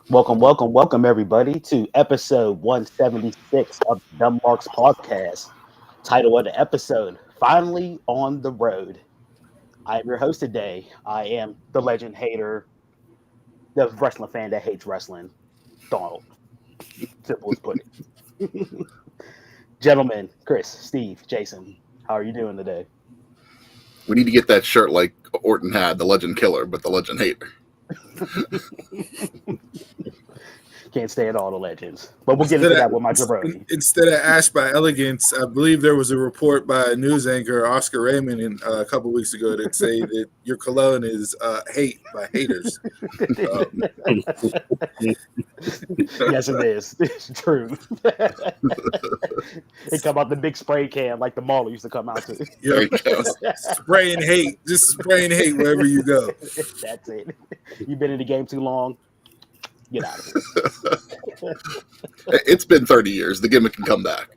Welcome, everybody, to episode 176 of the Dumb Marks podcast. Title of the episode, Finally on the Road. I am your host today. I am the legend hater, the wrestling fan that hates wrestling, Donald. Simple as put it. Gentlemen, Chris, Steve, Jason, how are you doing today? We need to get that shirt like Orton had, the Legend Killer, but the Legend Hater. Can't stand all the legends, but we'll get into that with my jabroni. Instead of Ash by Elegance, I believe there was a report by a news anchor, Oscar Raymond, a couple weeks ago that say that your cologne is hate by haters. Yes, it is. It's true. It come out the big spray can like the mall used to come out to. Spraying hate, just spraying hate wherever you go. That's it. You've been in the game too long. Get out of here. It's been 30 years. The gimmick can come back.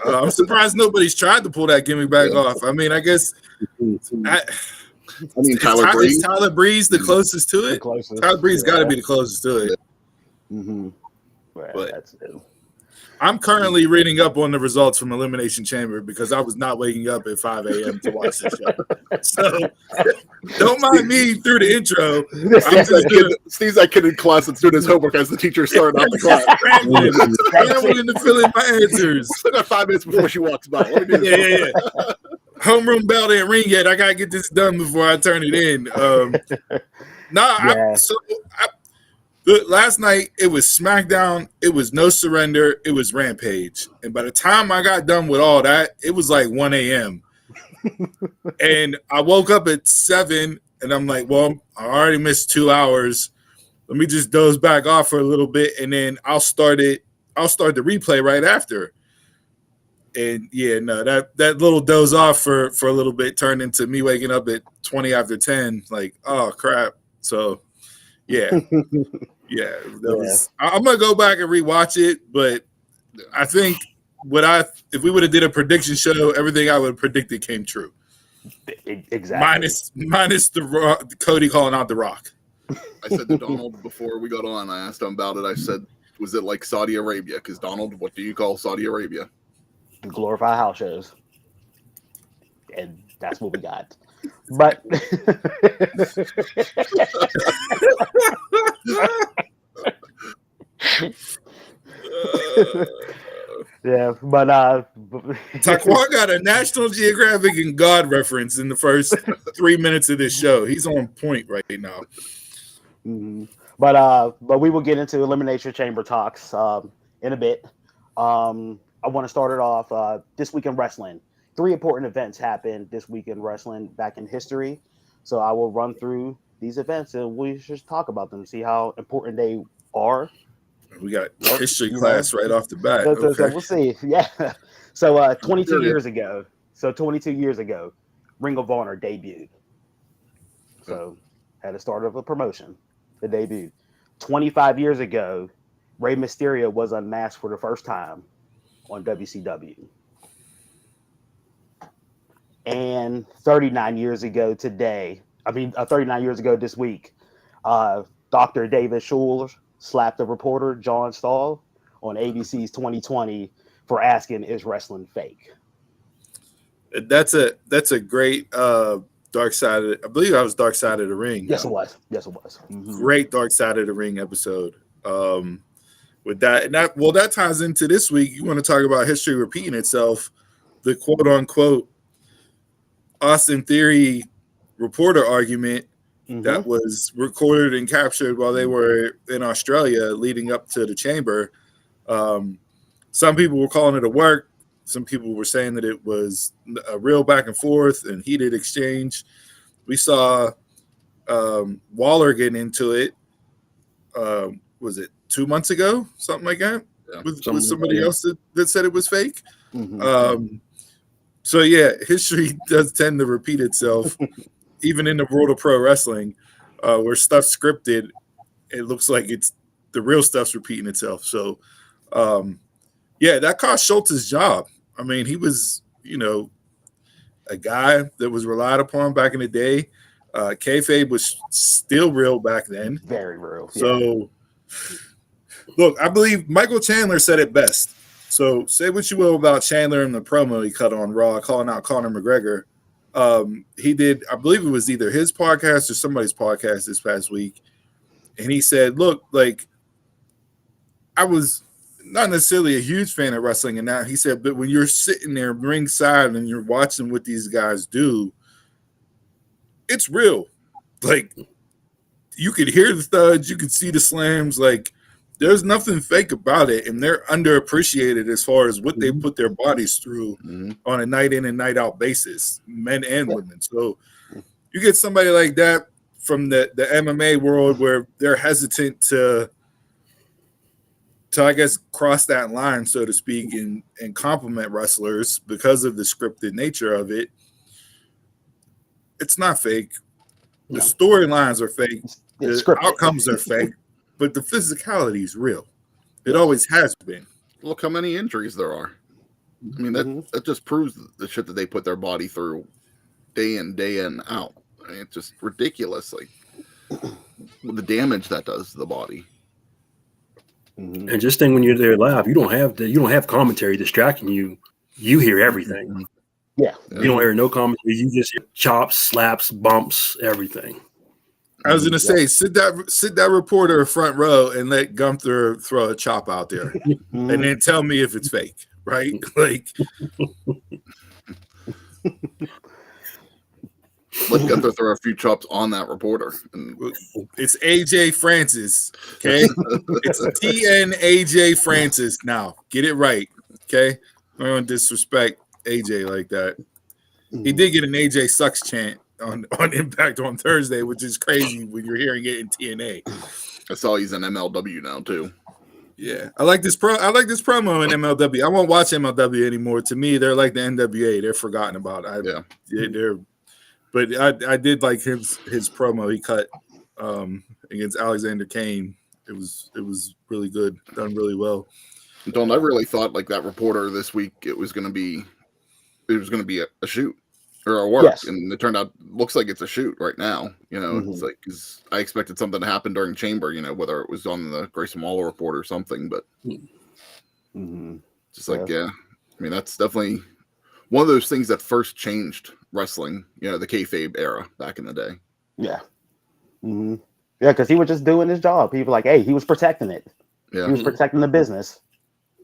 I'm surprised nobody's tried to pull that gimmick back off. I mean, I guess. Tyler Breeze. Is Tyler Breeze the closest to it? Tyler Breeze got to be the closest to it. Mm-hmm. Well, that's it. I'm currently reading up on the results from Elimination Chamber because I was not waking up at 5 a.m. to watch this show. So don't mind me through the intro. Steve's that kid in class that's doing his homework as the teacher starting out the class. Scrambling to fill in my answers. Still got 5 minutes before she walks by. Yeah. Homeroom bell didn't ring yet. I got to get this done before I turn it in. Last night, it was SmackDown, it was No Surrender, it was Rampage. And by the time I got done with all that, it was like 1 a.m. And I woke up at 7, and I'm like, well, I already missed 2 hours. Let me just doze back off for a little bit, and then I'll start the replay right after. And, that little doze off for a little bit turned into me waking up at 20 after 10, like, oh, crap. So, yeah. I'm gonna go back and rewatch it, but I think if we would have did a prediction show, everything I would have predicted came true. Exactly. Minus the Cody calling out The Rock. I said to Donald before we got on, I asked him about it. I said, was it like Saudi Arabia? Because Donald, what do you call Saudi Arabia? Glorify house shows. And that's what we got. But Taquan got a National Geographic and God reference in the first 3 minutes of this show. He's on point right now. Mm-hmm. But we will get into Elimination Chamber talks in a bit. I want to start it off this week in wrestling. 3 important events happened this week in wrestling back in history. So I will run through these events and we should talk about them, see how important they are. We got history class right off the bat. So we'll see. Yeah. So 22 years ago, Ring of Honor debuted. So at the start of a promotion, the debut. 25 years ago, Rey Mysterio was unmasked for the first time on WCW. And 39 years ago this week, Dr. David Schultz slapped the reporter John Stahl on ABC's 2020 for asking, "Is wrestling fake?" That's a great Dark Side of, I believe that was Dark Side of the Ring. Yes, it was. Mm-hmm. Great Dark Side of the Ring episode. With that ties into this week. You want to talk about history repeating itself? The quote unquote Austin Theory reporter argument that was recorded and captured while they were in Australia leading up to the Chamber. Some people were calling it a work. Some people were saying that it was a real back and forth and heated exchange. We saw Waller getting into it. Was it 2 months ago? Something like that? Yeah, with somebody else that said it was fake? Mm-hmm. So, history does tend to repeat itself, even in the world of pro wrestling, where stuff's scripted. It looks like it's the real stuff's repeating itself. So, that cost Schultz his job. I mean, he was, a guy that was relied upon back in the day. Kayfabe was still real back then. Very real. So, Look, I believe Michael Chandler said it best. So say what you will about Chandler and the promo he cut on Raw, calling out Conor McGregor. He did, I believe it was either his podcast or somebody's podcast this past week. And he said, look, like, I was not necessarily a huge fan of wrestling and now he said, but when you're sitting there ringside and you're watching what these guys do, it's real. Like, you could hear the thuds, you could see the slams, like, there's nothing fake about it, and they're underappreciated as far as what they put their bodies through on a night in and night out basis, men and women. So you get somebody like that from the MMA world where they're hesitant to I guess cross that line, so to speak, and compliment wrestlers because of the scripted nature of it. It's not fake. The storylines are fake. The outcomes are fake. But the physicality is real. It always has been. Look how many injuries there are. I mean, that just proves the shit that they put their body through day in out. I mean, it's just ridiculously the damage that does to the body. And just think, when you're there live, you don't have commentary distracting you. You hear everything. Yeah. You don't hear no commentary. You just hear chops, slaps, bumps, everything. I was gonna say, sit that reporter front row and let Gunther throw a chop out there, and then tell me if it's fake, right? Like, let Gunther throw a few chops on that reporter. It's AJ Francis, okay? It's TN AJ Francis now. Get it right, okay? I don't disrespect AJ like that. He did get an AJ sucks chant on Impact on Thursday, which is crazy when you're hearing it in TNA. I saw he's in MLW now too. Yeah, I like this promo in MLW. I won't watch MLW anymore. To me, they're like the NWA. They're forgotten about. But I did like his promo he cut against Alexander Kane. It was really good, done really well. Don, I really thought like that reporter this week it was going to be a shoot or a work, and it turned out looks like it's a shoot right now. You know, it's like, cause I expected something to happen during Chamber. You know, whether it was on the Grayson Waller report or something, but just like I mean, that's definitely one of those things that first changed wrestling. You know, the kayfabe era back in the day. Yeah, yeah, because he was just doing his job. People like, hey, he was protecting it. Yeah, he was protecting the business,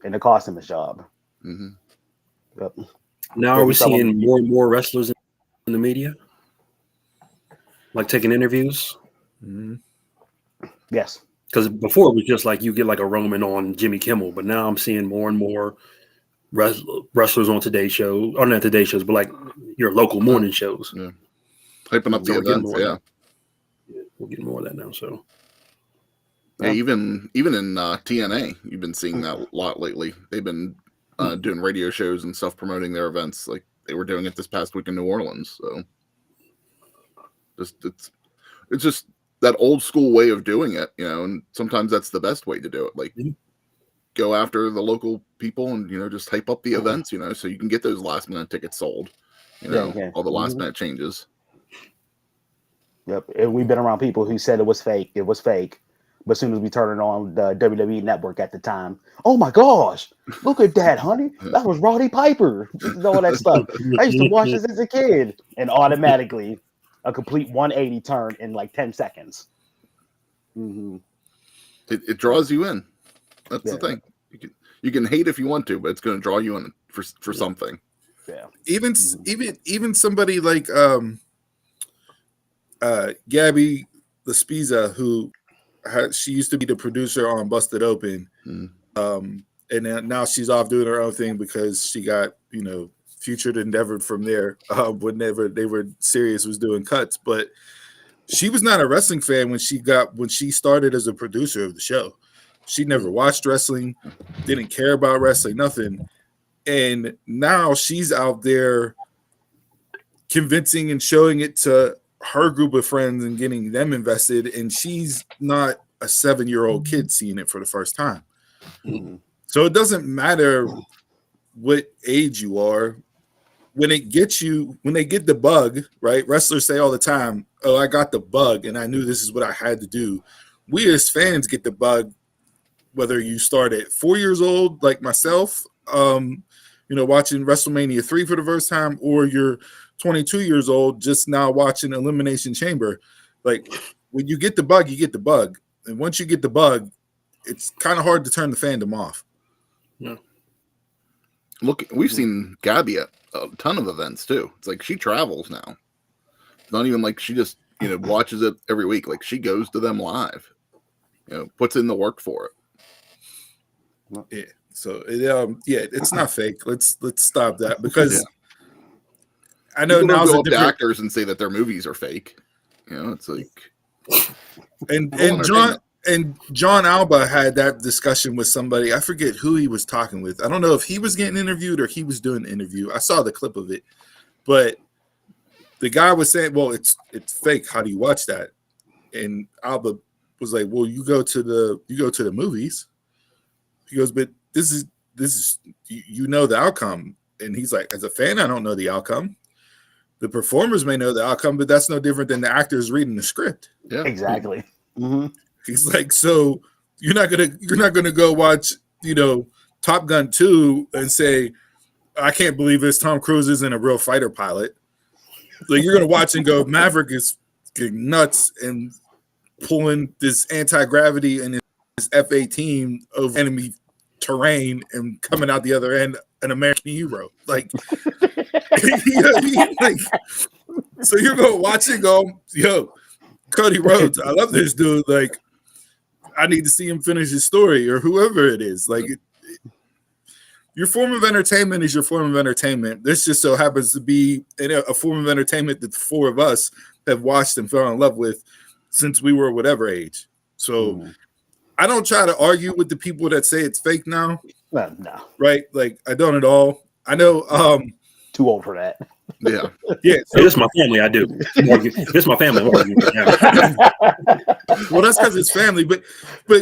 and it cost him his job. Yep. Now, are we seeing more and more wrestlers in the media, like taking interviews? Yes. Because before it was just like you get like a Roman on Jimmy Kimmel, but now I'm seeing more and more wrestlers on Today Show, or not Today shows, but like your local morning shows. Yeah, hyping up the events. Yeah, we're getting more of that now. So, yeah, even in TNA, you've been seeing that a lot lately. They've been doing radio shows and stuff promoting their events, like they were doing it this past week in New Orleans. So, it's just that old school way of doing it, you know. And sometimes that's the best way to do it. Like, go after the local people and, you know, just hype up the events, you know, so you can get those last minute tickets sold. You know, all the last minute changes. Yep, and we've been around people who said it was fake. It was fake. But as soon as we turned it on the WWE Network at the time, oh my gosh, look at that, honey. That was Roddy Piper. All that stuff. I used to watch this as a kid. And automatically, a complete 180 turn in like 10 seconds. It draws you in. That's the thing. You can hate if you want to, but it's going to draw you in for something. Yeah. Even somebody like Gabby Laspiza, who she used to be the producer on Busted Open, and now she's off doing her own thing because she got, you know, featured endeavored from there whenever they were Sirius was doing cuts. But she was not a wrestling fan when she started as a producer of the show. She never watched wrestling, didn't care about wrestling, nothing. And now she's out there convincing and showing it to her group of friends and getting them invested. And she's not a 7-year-old kid seeing it for the first time. So it doesn't matter what age you are. When they get the bug, right? Wrestlers say all the time, oh, I got the bug and I knew this is what I had to do. We as fans get the bug whether you start at 4 years old, like myself, watching WrestleMania 3 for the first time, or you're 22 years old, just now watching Elimination Chamber. Like, when you get the bug, you get the bug. And once you get the bug, it's kind of hard to turn the fandom off. Yeah. Look, we've seen Gabby at a ton of events too. It's like she travels now. It's not even like she just, watches it every week. Like, she goes to them live, puts in the work for it. Yeah. So it's not fake. Let's stop that, because I know people now's go a up to different actors and say that their movies are fake. It's like and John Alba had that discussion with somebody. I forget who he was talking with. I don't know if he was getting interviewed or he was doing an interview. I saw the clip of it, but the guy was saying, "Well, it's fake. How do you watch that?" And Alba was like, "Well, you go to the movies." He goes, "But this is the outcome." And he's like, "As a fan, I don't know the outcome. The performers may know the outcome, but that's no different than the actors reading the script." Yeah, exactly. Mm-hmm. He's like, "So you're not gonna go watch, Top Gun 2 and say, I can't believe this. Tom Cruise isn't a real fighter pilot. Like, you're gonna watch and go, Maverick is getting nuts and pulling this anti-gravity and his F-18 over enemy terrain and coming out the other end an American hero." Like, so you're gonna watch it, go, "Yo, Cody Rhodes, I love this dude. Like, I need to see him finish his story," or whoever it is. Like, your form of entertainment is your form of entertainment. This just so happens to be a form of entertainment that the four of us have watched and fell in love with since we were whatever age. So I don't try to argue with the people that say it's fake now. Well, no. Right? Like, I don't at all. I know. Too old for that. Yeah. Yeah. So, this is my family. I do. This is my family. Well, that's because it's family. But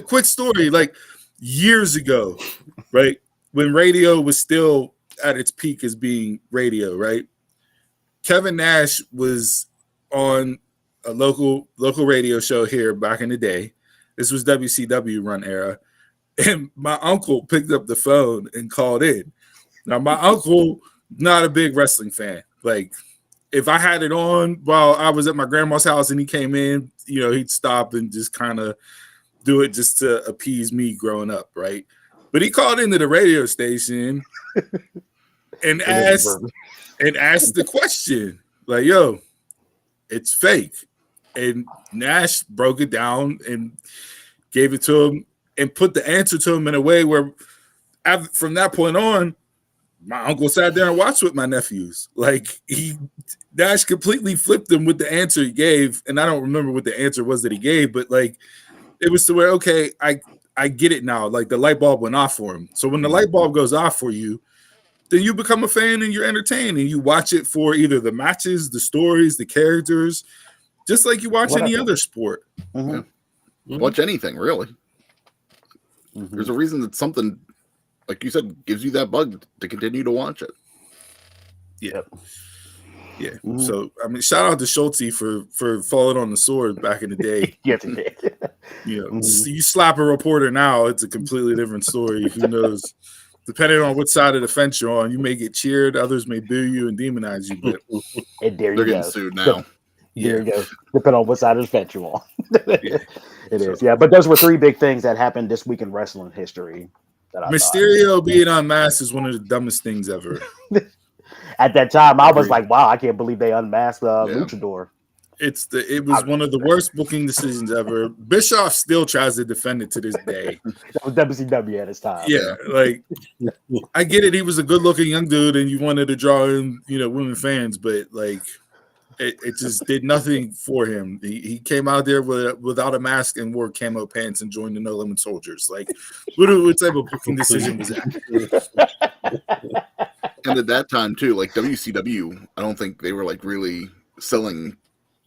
quick story. Like, years ago, right, when radio was still at its peak as being radio, right? Kevin Nash was on a local radio show here back in the day. This was WCW run era. And my uncle picked up the phone and called in. Now, my uncle, not a big wrestling fan. Like, if I had it on while I was at my grandma's house and he came in, he'd stop and just kind of do it just to appease me growing up, right? But he called into the radio station and asked the question, like, "Yo, it's fake." And Nash broke it down and gave it to him and put the answer to him in a way where, from that point on, my uncle sat there and watched with my nephews. Like, Nash completely flipped him with the answer he gave. And I don't remember what the answer was that he gave, but like, it was to where, okay, I get it now. Like, the light bulb went off for him. So when the light bulb goes off for you, then you become a fan and you're entertained and you watch it for either the matches, the stories, the characters, just like you watch any other sport. Mm-hmm. Yeah. Mm-hmm. Watch anything, really. Mm-hmm. There's a reason that something, like you said, gives you that bug to continue to watch it. Yeah. Yeah. Mm-hmm. So, I mean, shout out to Schulte for falling on the sword back in the day. Yes, he did. You slap a reporter now, it's a completely different story. Who knows? Depending on what side of the fence you're on, you may get cheered, others may boo you and demonize you. But and they're getting sued now. There you go. Depending on what side of the fence you're on. It is. Yeah. But those were three big things that happened this week in wrestling history. Mysterio being unmasked is one of the dumbest things ever. At that time, I was like, "Wow, I can't believe they unmasked Luchador." It was one of the worst booking decisions ever. Bischoff still tries to defend it to this day. That was WCW at his time. Yeah, like, I get it. He was a good-looking young dude, and you wanted to draw in, women fans, but like, it just did nothing for him. He came out there without a mask and wore camo pants and joined the No Limit Soldiers. Like, what type of booking decision was that? And at that time too, like WCW, I don't think they were like really selling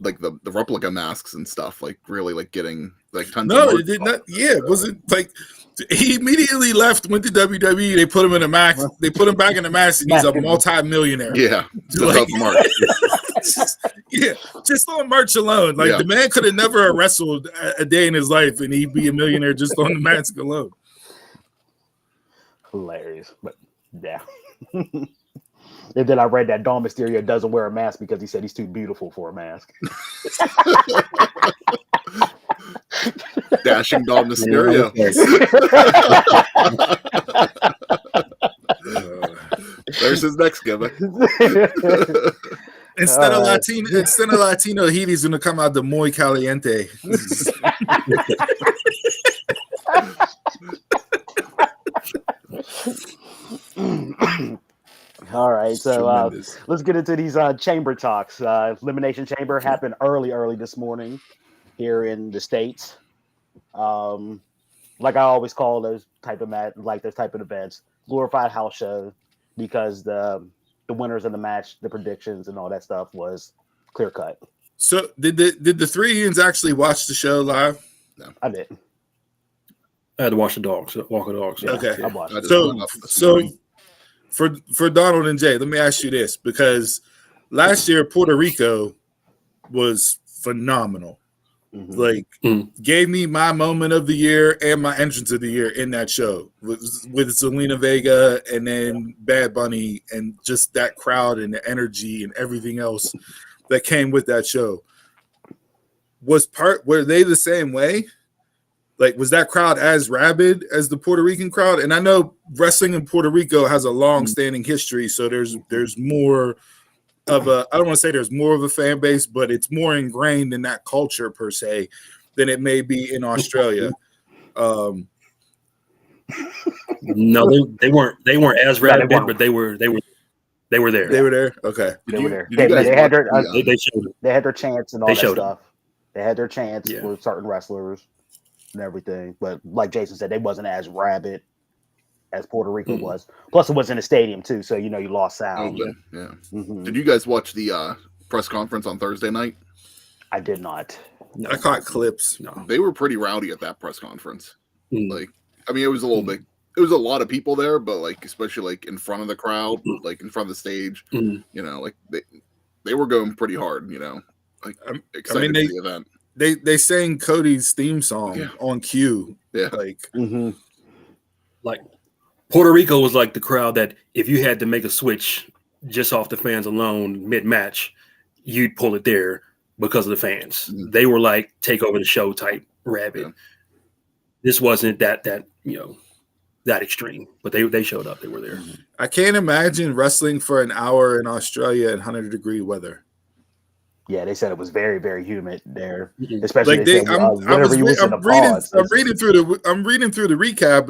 like the replica masks and stuff, like really like getting like tons. No, it did not. Yeah, it wasn't like he immediately left, went to WWE. They put him in a mask. They put him back in the mask, and he's a multi-millionaire. Yeah, like, just on merch alone. Like, the man could have never wrestled a day in his life, and he'd be a millionaire just on the mask alone. Hilarious, but yeah. And then I read that Dom Mysterio doesn't wear a mask because he said he's too beautiful for a mask. Dashing Dom Mysterio. There's his next gimmick. Instead of Latino heat, he's gonna come out the Muy Caliente. All right, so let's get into these chamber talks. Elimination Chamber happened early this morning here in the States. Like I always call those type of those type of events, glorified house show, because the winners of the match, the predictions, and all that stuff was clear cut. So did the three Ians actually watch the show live? No, I didn't. I had to watch the dogs. Walk the dogs. Yeah, okay, I watched. So for Donald and Jay, let me ask you this, because last year Puerto Rico was phenomenal. Mm-hmm. Like gave me my moment of the year and my entrance of the year in that show with Zelina Vega and then Bad Bunny and just that crowd and the energy and everything else that came with that show. Were they the same way? Like, was that crowd as rabid as the Puerto Rican crowd? And I know wrestling in Puerto Rico has a long-standing history, so there's more of a, I don't want to say there's more of a fan base, but it's more ingrained in that culture per se than it may be in Australia. No, they weren't as rabid, but they were there. They were there. Okay, they were there. They had their chants and all that stuff. They had their chants for certain wrestlers and everything, but like Jason said, they wasn't as rabid as Puerto Rico was. Plus, it was in a stadium too, so you lost sound. Okay. Yeah. Mm-hmm. Did you guys watch the press conference on Thursday night? I did not. No. I caught clips. No. They were pretty rowdy at that press conference. Like, I mean, it was a little bit. It was a lot of people there, but like, especially like in front of the crowd, like in front of the stage, like they were going pretty hard. Like excited for the event. They sang Cody's theme song on cue. Yeah, like Puerto Rico was like the crowd that if you had to make a switch just off the fans alone mid-match, you'd pull it there because of the fans. Mm-hmm. They were like take over the show type rabid. Yeah. This wasn't that extreme, but they showed up. They were there. I can't imagine wrestling for an hour in Australia in 100-degree weather. Yeah, they said it was very, very humid there, especially. Like I'm reading through the recap,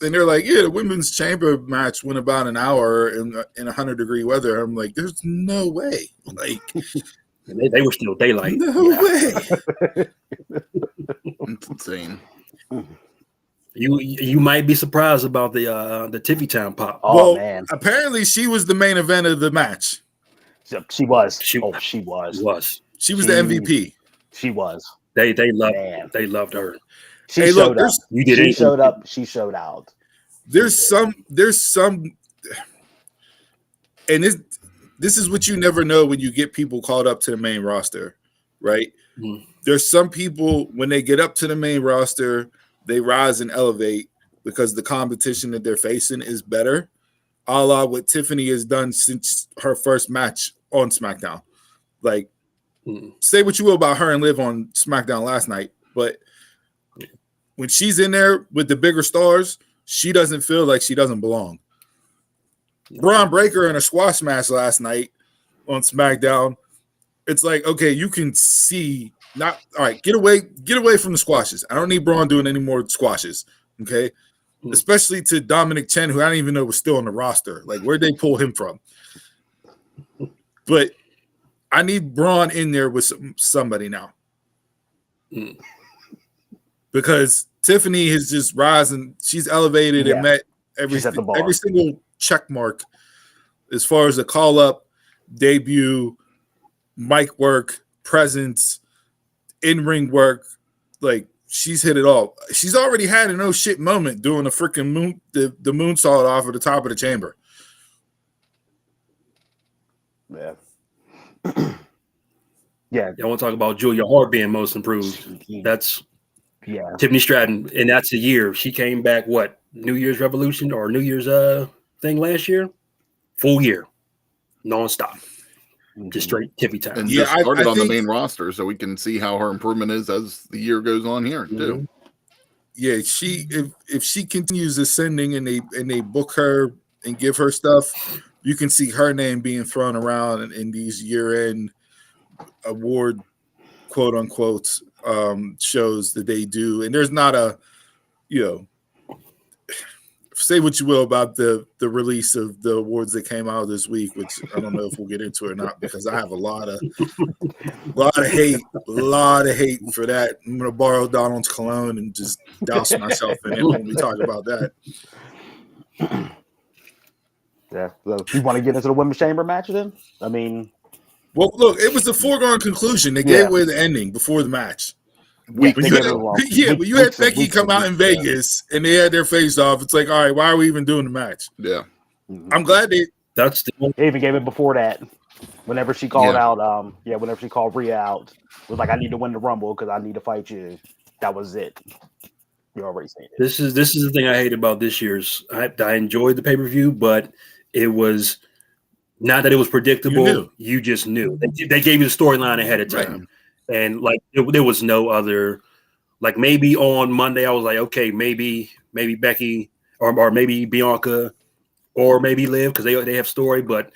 and they're like, yeah, the women's chamber match went about an hour in 100-degree weather. I'm like, there's no way. Like, they were still daylight. No way. It's insane. You might be surprised about the Tiffy Town pop. Oh man! Apparently, she was the main event of the match. She was. She was. She was the MVP. She was. They loved her. She showed up. You did. She showed up. She showed out. There's some, and this is what you never know when you get people called up to the main roster, right? Mm-hmm. There's some people when they get up to the main roster, they rise and elevate because the competition that they're facing is better. A la what Tiffany has done since her first match on SmackDown. Like, say what you will about her and Liv on SmackDown last night, but when she's in there with the bigger stars, she doesn't feel like she doesn't belong. Braun Breaker in a squash match last night on SmackDown, it's like, okay, you can see, not all right, get away from the squashes. I don't need Braun doing any more squashes, okay? Especially to Dominic Chen, who I don't even know was still on the roster. Like, where'd they pull him from? But I need Braun in there with somebody now. Because Tiffany is just rising. She's elevated and met every single check mark as far as the call-up, debut, mic work, presence, in-ring work. Like, she's hit it all. She's already had an oh shit moment doing the freaking the moonsault off of the top of the chamber. Yeah. Yeah. I want to talk about Julia Hart being most improved. That's Yeah. Tiffany Stratton, and that's a year. She came back, what, New Year's Revolution or New Year's thing last year? Full year. Nonstop. Just straight Tiffy time. And just started on the main roster, so we can see how her improvement is as the year goes on here, too. Yeah, if she continues ascending and they book her and give her stuff, you can see her name being thrown around in these year-end award, quote unquote, shows that they do. And there's not a, say what you will about the release of the awards that came out this week, which I don't know if we'll get into or not, because I have a lot of hate for that. I'm gonna borrow Donald's cologne and just douse myself in it when we talk about that. Yeah. So you want to get into the women's chamber match then? I mean, well, look, it was a foregone conclusion. They gave away the ending before the match. When you had Becky come out in Vegas and they had their face off, it's like, all right, why are we even doing the match? Yeah. I'm glad they even gave it before that. Whenever she called out, whenever she called Rhea out, it was like, I need to win the Rumble because I need to fight you. That was it. You already seen it. This is the thing I hate about this year's. I enjoyed the pay-per-view, but it was not that it was predictable. You just knew. They gave you the storyline ahead of time. Right. And like there was no other, like maybe on Monday I was like, okay, maybe Becky or maybe Bianca or maybe Liv because they have story, but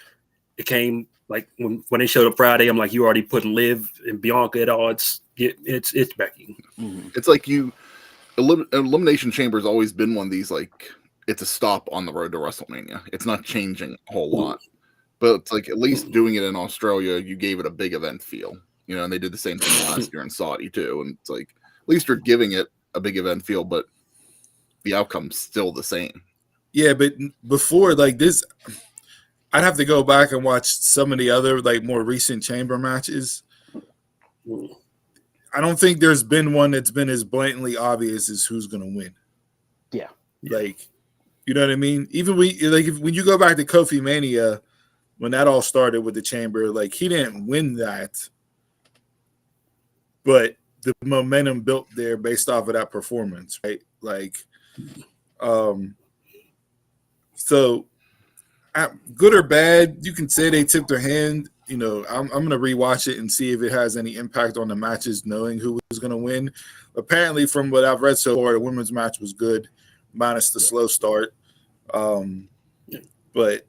it came like when they showed up Friday, I'm like, you already putting Liv and Bianca at all. It's Becky. It's like Elimination Chamber has always been one of these, like, it's a stop on the road to WrestleMania. It's not changing a whole lot, but it's like at least doing it in Australia, you gave it a big event feel. And they did the same thing last year in Saudi too. And it's like, at least you're giving it a big event feel, but the outcome's still the same. Yeah, but before like this, I'd have to go back and watch some of the other like more recent chamber matches. I don't think there's been one that's been as blatantly obvious as who's going to win. Yeah. Like, you know what I mean? Even when you go back to Kofi Mania, when that all started with the chamber, like he didn't win that. But the momentum built there based off of that performance, right? Like, so good or bad, you can say they tipped their hand. I'm going to rewatch it and see if it has any impact on the matches, knowing who was going to win. Apparently, from what I've read so far, the women's match was good, minus the slow start. But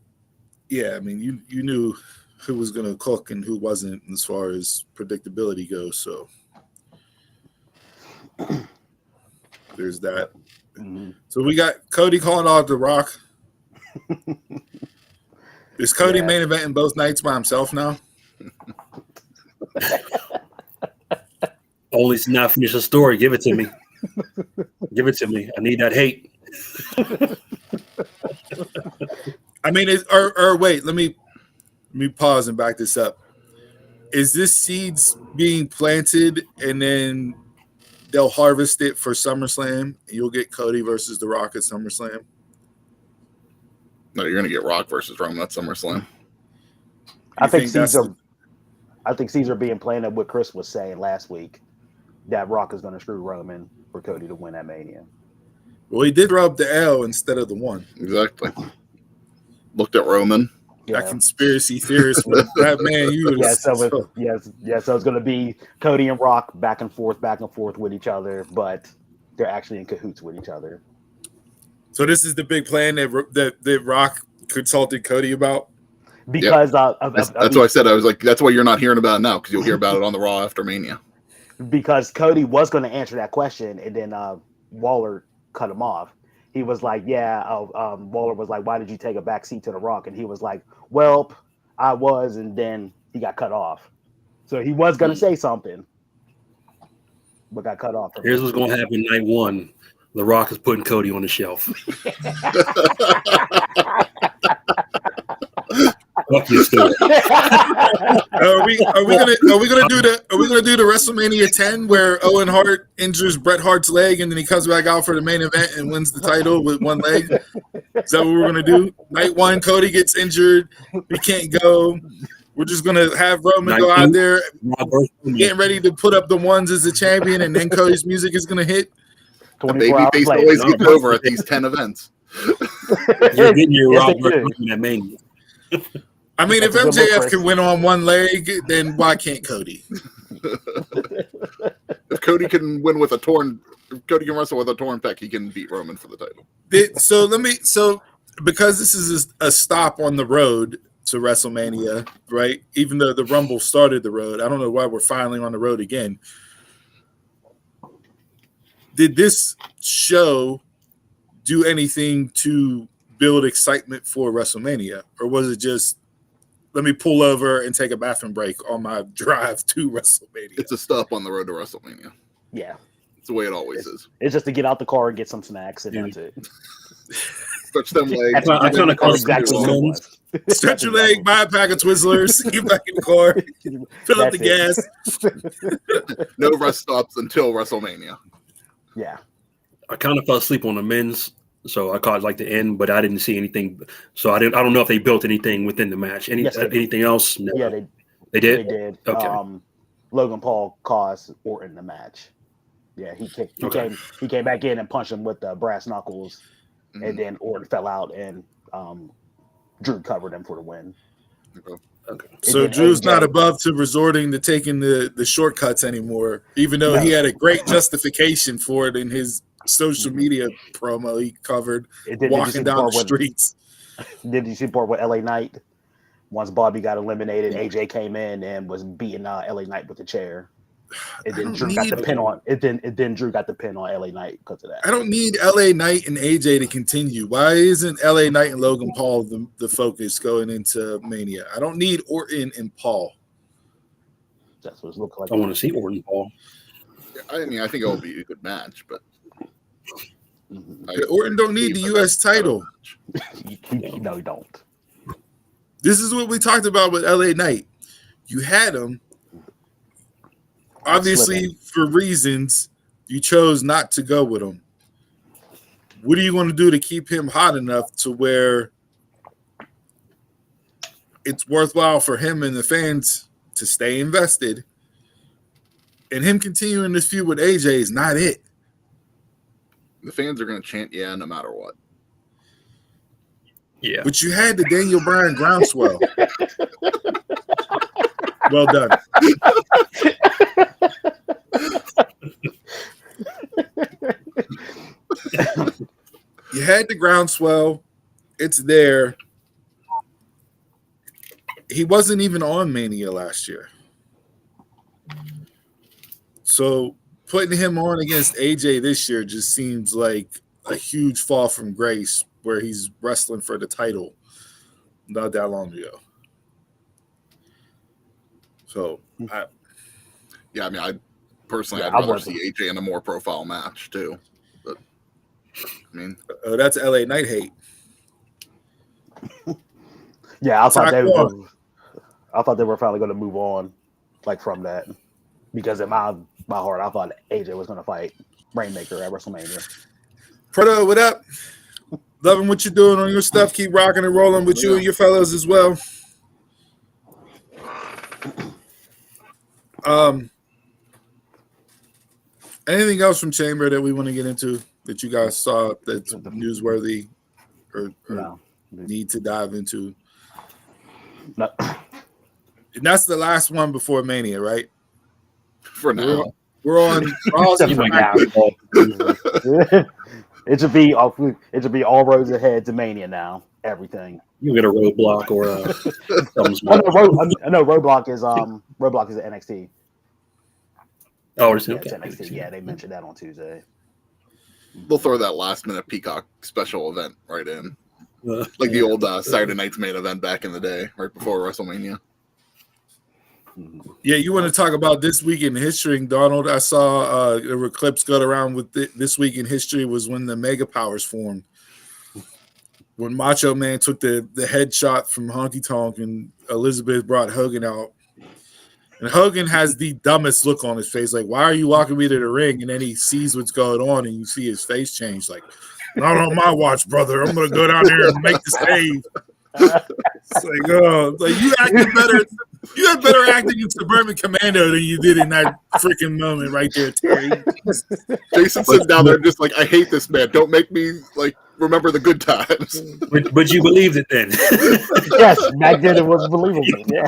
yeah, I mean, you knew who was going to cook and who wasn't as far as predictability goes. So. There's that. So we got Cody calling out The Rock. Is Cody main eventing both nights by himself now? Only to not finish the story. Give it to me. Give it to me. I need that hate. I mean, wait. Let me pause and back this up. Is this seeds being planted and then they'll harvest it for SummerSlam, and you'll get Cody versus The Rock at SummerSlam? No, you're going to get Rock versus Roman at SummerSlam. I think Caesar being planted what Chris was saying last week, that Rock is going to screw Roman for Cody to win at Mania. Well, he did rub the L instead of the 1. Exactly. Looked at Roman. That conspiracy theorist with that man. So it's going to be Cody and Rock back and forth with each other, but they're actually in cahoots with each other. So this is the big plan that Rock consulted Cody about. Because that's why I said I was like, that's why you're not hearing about it now, because you'll hear about it on the Raw after Mania. Because Cody was going to answer that question, and then Waller cut him off. He was like, Waller was like, why did you take a back seat to The Rock? And he was like, well, I was, and then he got cut off. So he was going to say something, but got cut off. Here's what's going to happen night 1. The Rock is putting Cody on the shelf. Fuck you, still. Are we gonna do the WrestleMania 10 where Owen Hart injures Bret Hart's leg and then he comes back out for the main event and wins the title with one leg? Is that what we're gonna do? Night 1, Cody gets injured. He can't go. We're just gonna have Roman go out there, getting ready to put up the ones as a champion, and then Cody's music is gonna hit. The babyface always gets over at these 10 events. You're getting your Robert at Mania. I mean, if MJF can win on one leg, then why can't Cody? If Cody can win with if Cody can wrestle with a torn pec, he can beat Roman for the title. So because this is a stop on the road to WrestleMania, right? Even though the Rumble started the road, I don't know why we're finally on the road again. Did this show do anything to build excitement for WrestleMania, or was it just let me pull over and take a bathroom break on my drive to WrestleMania? It's a stop on the road to WrestleMania. Yeah. It's the way it always is. It's just to get out the car and get some snacks, and that's it. Stretch them legs. I kind of call exactly Stretch your leg, buy a pack of Twizzlers, get back in the car, fill up the gas. No rest stops until WrestleMania. Yeah. I kind of fell asleep on the men's, so I caught like the end, but I didn't see anything. So I don't know if they built anything within the match. Anything else? No. Yeah, they did. They did. Okay. Logan Paul caused Orton the match. Yeah, he came back in and punched him with the brass knuckles, and then Orton fell out, and Drew covered him for the win. Okay. So Drew's not above to resorting to taking the shortcuts anymore, even though he had a great justification for it in his social media promo he covered walking down the streets. Did you see the part with LA Knight? Once Bobby got eliminated, AJ came in and was beating LA Knight with the chair. And then Drew got the pin on it. Then Drew got the pin on LA Knight because of that. I don't need LA Knight and AJ to continue. Why isn't LA Knight and Logan Paul the focus going into Mania? I don't need Orton and Paul. That's what it looks like. I want to see Orton Paul. I mean, I think it'll be a good match, but Orton don't need the U.S. title. No, you don't. This is what we talked about with LA Knight. You had him. Obviously, for reasons, you chose not to go with him. What are you going to do to keep him hot enough to where it's worthwhile for him and the fans to stay invested? And him continuing this feud with AJ is not it. The fans are going to chant yeah no matter what. Yeah. But you had the Daniel Bryan groundswell. Well done. You had the groundswell. It's there. He wasn't even on Mania last year. So putting him on against AJ this year just seems like a huge fall from grace where he's wrestling for the title not that long ago. So, I personally, I'd rather see AJ in a more profile match too. But I mean, that's LA Knight hate. Yeah, I thought they were finally going to move on, like from that, because in my heart, I thought AJ was going to fight Rainmaker at WrestleMania. Proto, what up? Loving what you're doing on your stuff. Keep rocking and rolling with you and your fellows as well. Anything else from Chamber that we want to get into that you guys saw that's newsworthy or need to dive into? No. And that's the last one before Mania, right? For now. We're on It should be all roads ahead to Mania now. Everything. You get a roadblock or Roadblock is at NXT. Oh, it's NXT. Yeah, they mentioned that on Tuesday. They'll throw that last minute Peacock special event right in, like the old Saturday Night's main event back in the day, right before WrestleMania. Yeah, you want to talk about this week in history, Donald? I saw there were clips going around with this week in history was when the Mega Powers formed. When Macho Man took the headshot from Honky Tonk and Elizabeth brought Hogan out. And Hogan has the dumbest look on his face. Like, why are you walking me to the ring? And then he sees what's going on and you see his face change. Like, not on my watch, brother. I'm going to go down here and make the save. It's like, oh, like you acted better You had better acting in Suburban Commando than you did in that freaking moment right there, Terry. Jason sits down there just like, I hate this man. Don't make me like remember the good times. But you believed it then. Yes, back then it was believable. Yeah.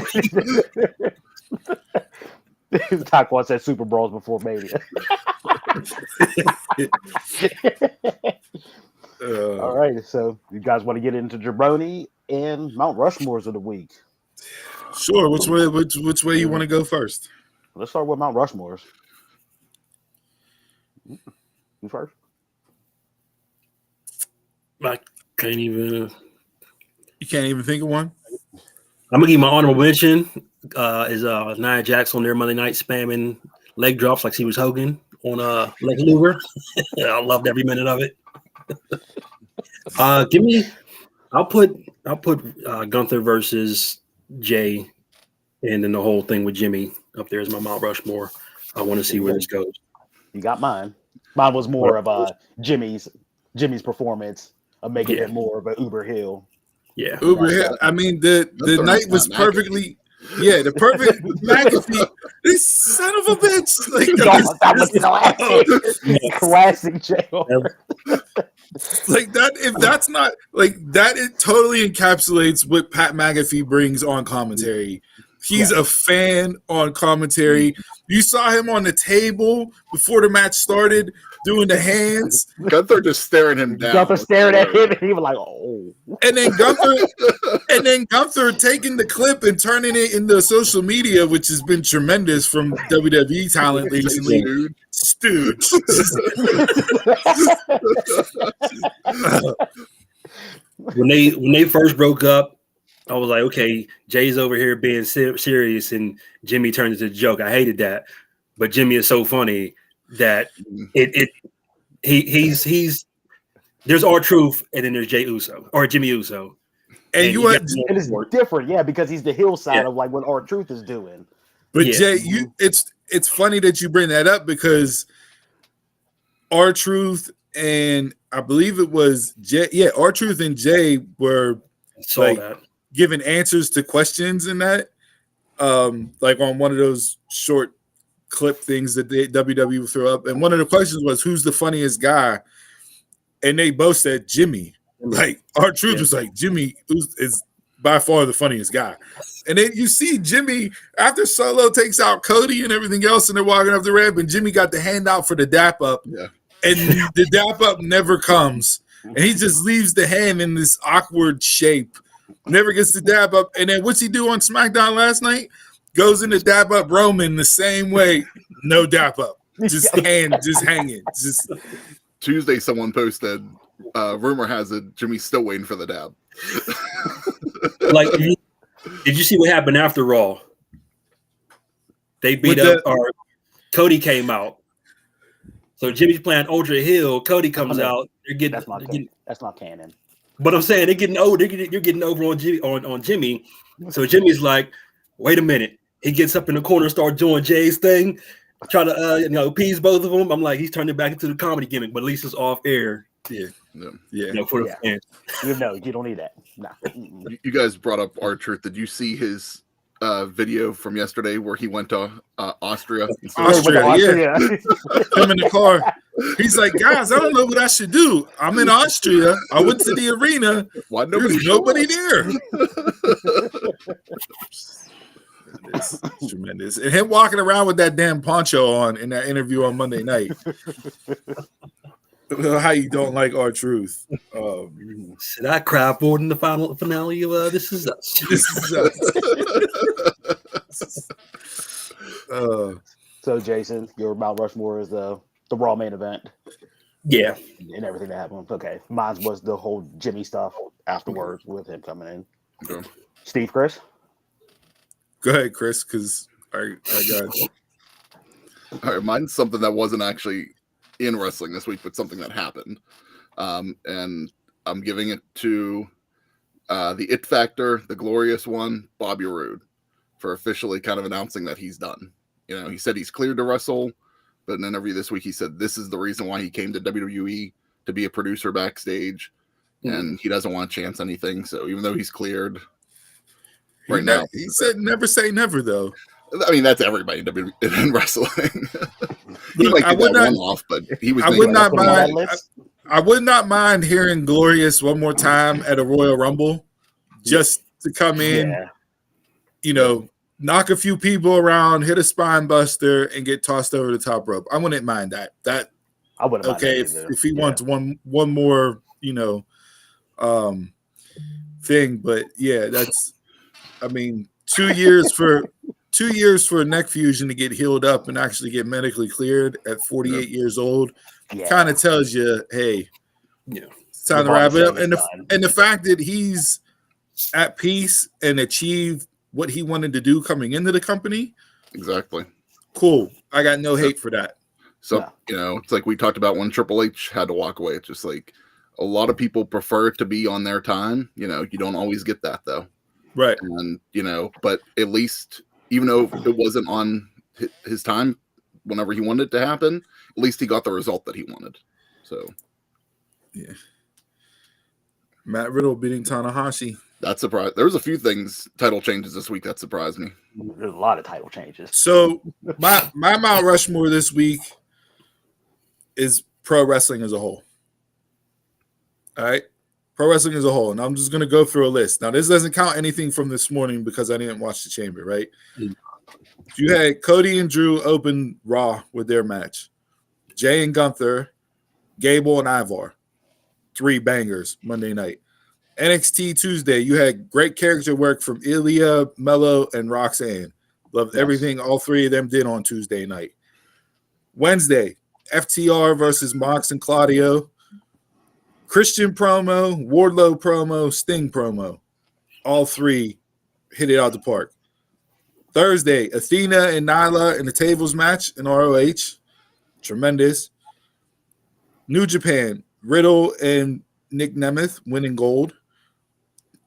Taekwondo said Super Brawls before Mania. All right, so you guys want to get into Jabroni and Mount Rushmores of the week? Sure. Which way you want to go first? Let's start with Mount Rushmores. You first. I can't even. You can't even think of one? I'm gonna give my honorable mention. Is Nia Jax on there Monday night spamming leg drops like she was Hogan on Lex Luger. I loved every minute of it. I'll put Gunther versus Jey, and then the whole thing with Jimmy up there is my Mount Rushmore. I want to see where this goes. You got mine. Mine was more of Jimmy's performance of making it more of an Uber Hill. Yeah, Uber Hill. I mean, the night was perfectly. Yeah, the perfect McAfee. This son of a bitch. Like that was classic jail. Like that, if that's not like that, it totally encapsulates what Pat McAfee brings on commentary. He's a fan on commentary. You saw him on the table before the match started doing the hands. Gunther just staring him down. Gunther staring at him, and he was like, "Oh." And then Gunther taking the clip and turning it into social media, which has been tremendous from WWE talent recently. Stooge. When they first broke up, I was like, okay, Jay's over here being serious, and Jimmy turned into a joke. I hated that, but Jimmy is so funny that he's there's R-Truth, and then there's Jey Uso or Jimmy Uso, and it's different, because he's the heel side of like what R-Truth is doing. But Jay, it's funny that you bring that up because R-Truth and I believe it was Jay, R-Truth and Jay were giving answers to questions in that, like on one of those short clip things that the WWE would throw up. And one of the questions was, who's the funniest guy? And they both said Jimmy. Like R-Truth was like, Jimmy is by far the funniest guy. And then you see Jimmy after Solo takes out Cody and everything else, and they're walking up the ramp, and Jimmy got the handout for the dap up. Yeah. And the dap up never comes. And he just leaves the hand in this awkward shape. Never gets the dab up. And then what's he do on SmackDown last night? Goes in the dab up Roman the same way. No dap up. Just hand, just hanging. Just Tuesday, someone posted, rumor has it Jimmy's still waiting for the dab. Like, did you see what happened after Raw? They beat up, or Cody came out. So Jimmy's playing Ultra Hill. Cody comes out. That's not canon. But I'm saying they're getting over. You're getting over on Jimmy. So Jimmy's like, wait a minute. He gets up in the corner and starts doing Jay's thing, try to appease both of them. I'm like, he's turning back into the comedy gimmick, but at least it's off air. Yeah. For the fans. You don't need that. Nah. You guys brought up R-Truth. Did you see his video from yesterday where he went to Austria? Austria. Him in the car. He's like, guys, I don't know what I should do. I'm in Austria. I went to the arena. Why there's nobody there? It's tremendous. And him walking around with that damn poncho on in that interview on Monday night. How you don't like R-Truth? Should I cry more than the finale of This Is Us? This Is Us. So, Jason, your Mount Rushmore is the Raw main event. Yeah, and everything that happened. Okay, mine was the whole Jimmy stuff afterwards with him coming in. Okay. Steve, Chris. Go ahead, Chris, because I got. All right, mine's something that wasn't actually in wrestling this week, but something that happened, and I'm giving it to the It Factor, the glorious one, Bobby Roode, for officially kind of announcing that he's done. He said he's cleared to wrestle, but in an interview this week, he said this is the reason why he came to WWE, to be a producer backstage, and he doesn't want to chance anything. So even though he's cleared, right now. He said never say never, though. I mean, that's everybody in wrestling. He might do that one off, but he was. I would not mind. I would not mind hearing Glorious one more time at a Royal Rumble, just to come in, knock a few people around, hit a spine buster, and get tossed over the top rope. I wouldn't mind that. I wouldn't mind that if he wants one more, thing. But yeah, that's. I mean, 2 years for a neck fusion to get healed up and actually get medically cleared at 48 years old kind of tells you, hey, it's time to wrap it up. And the fact that he's at peace and achieved what he wanted to do coming into the company. Exactly. Cool. I got no hate for that. So, it's like we talked about when Triple H had to walk away. It's just like a lot of people prefer to be on their time. You don't always get that, though. Right. And, but at least, even though it wasn't on his time whenever he wanted it to happen, at least he got the result that he wanted. So, yeah. Matt Riddle beating Tanahashi. That surprised. There was a few title changes this week that surprised me. There's a lot of title changes. So, my Mount Rushmore this week is pro wrestling as a whole. All right? Pro wrestling as a whole. And I'm just going to go through a list. Now, this doesn't count anything from this morning because I didn't watch the Chamber, right? Mm-hmm. You had Cody and Drew open Raw with their match. Jey and Gunther, Gable and Ivar. 3 bangers Monday night. NXT Tuesday, you had great character work from Ilya, Mello, and Roxanne. Loved everything all 3 of them did on Tuesday night. Wednesday, FTR versus Mox and Claudio. Christian promo, Wardlow promo, Sting promo. All 3 hit it out the park. Thursday, Athena and Nyla in the tables match in ROH. Tremendous. New Japan, Riddle and Nick Nemeth winning gold.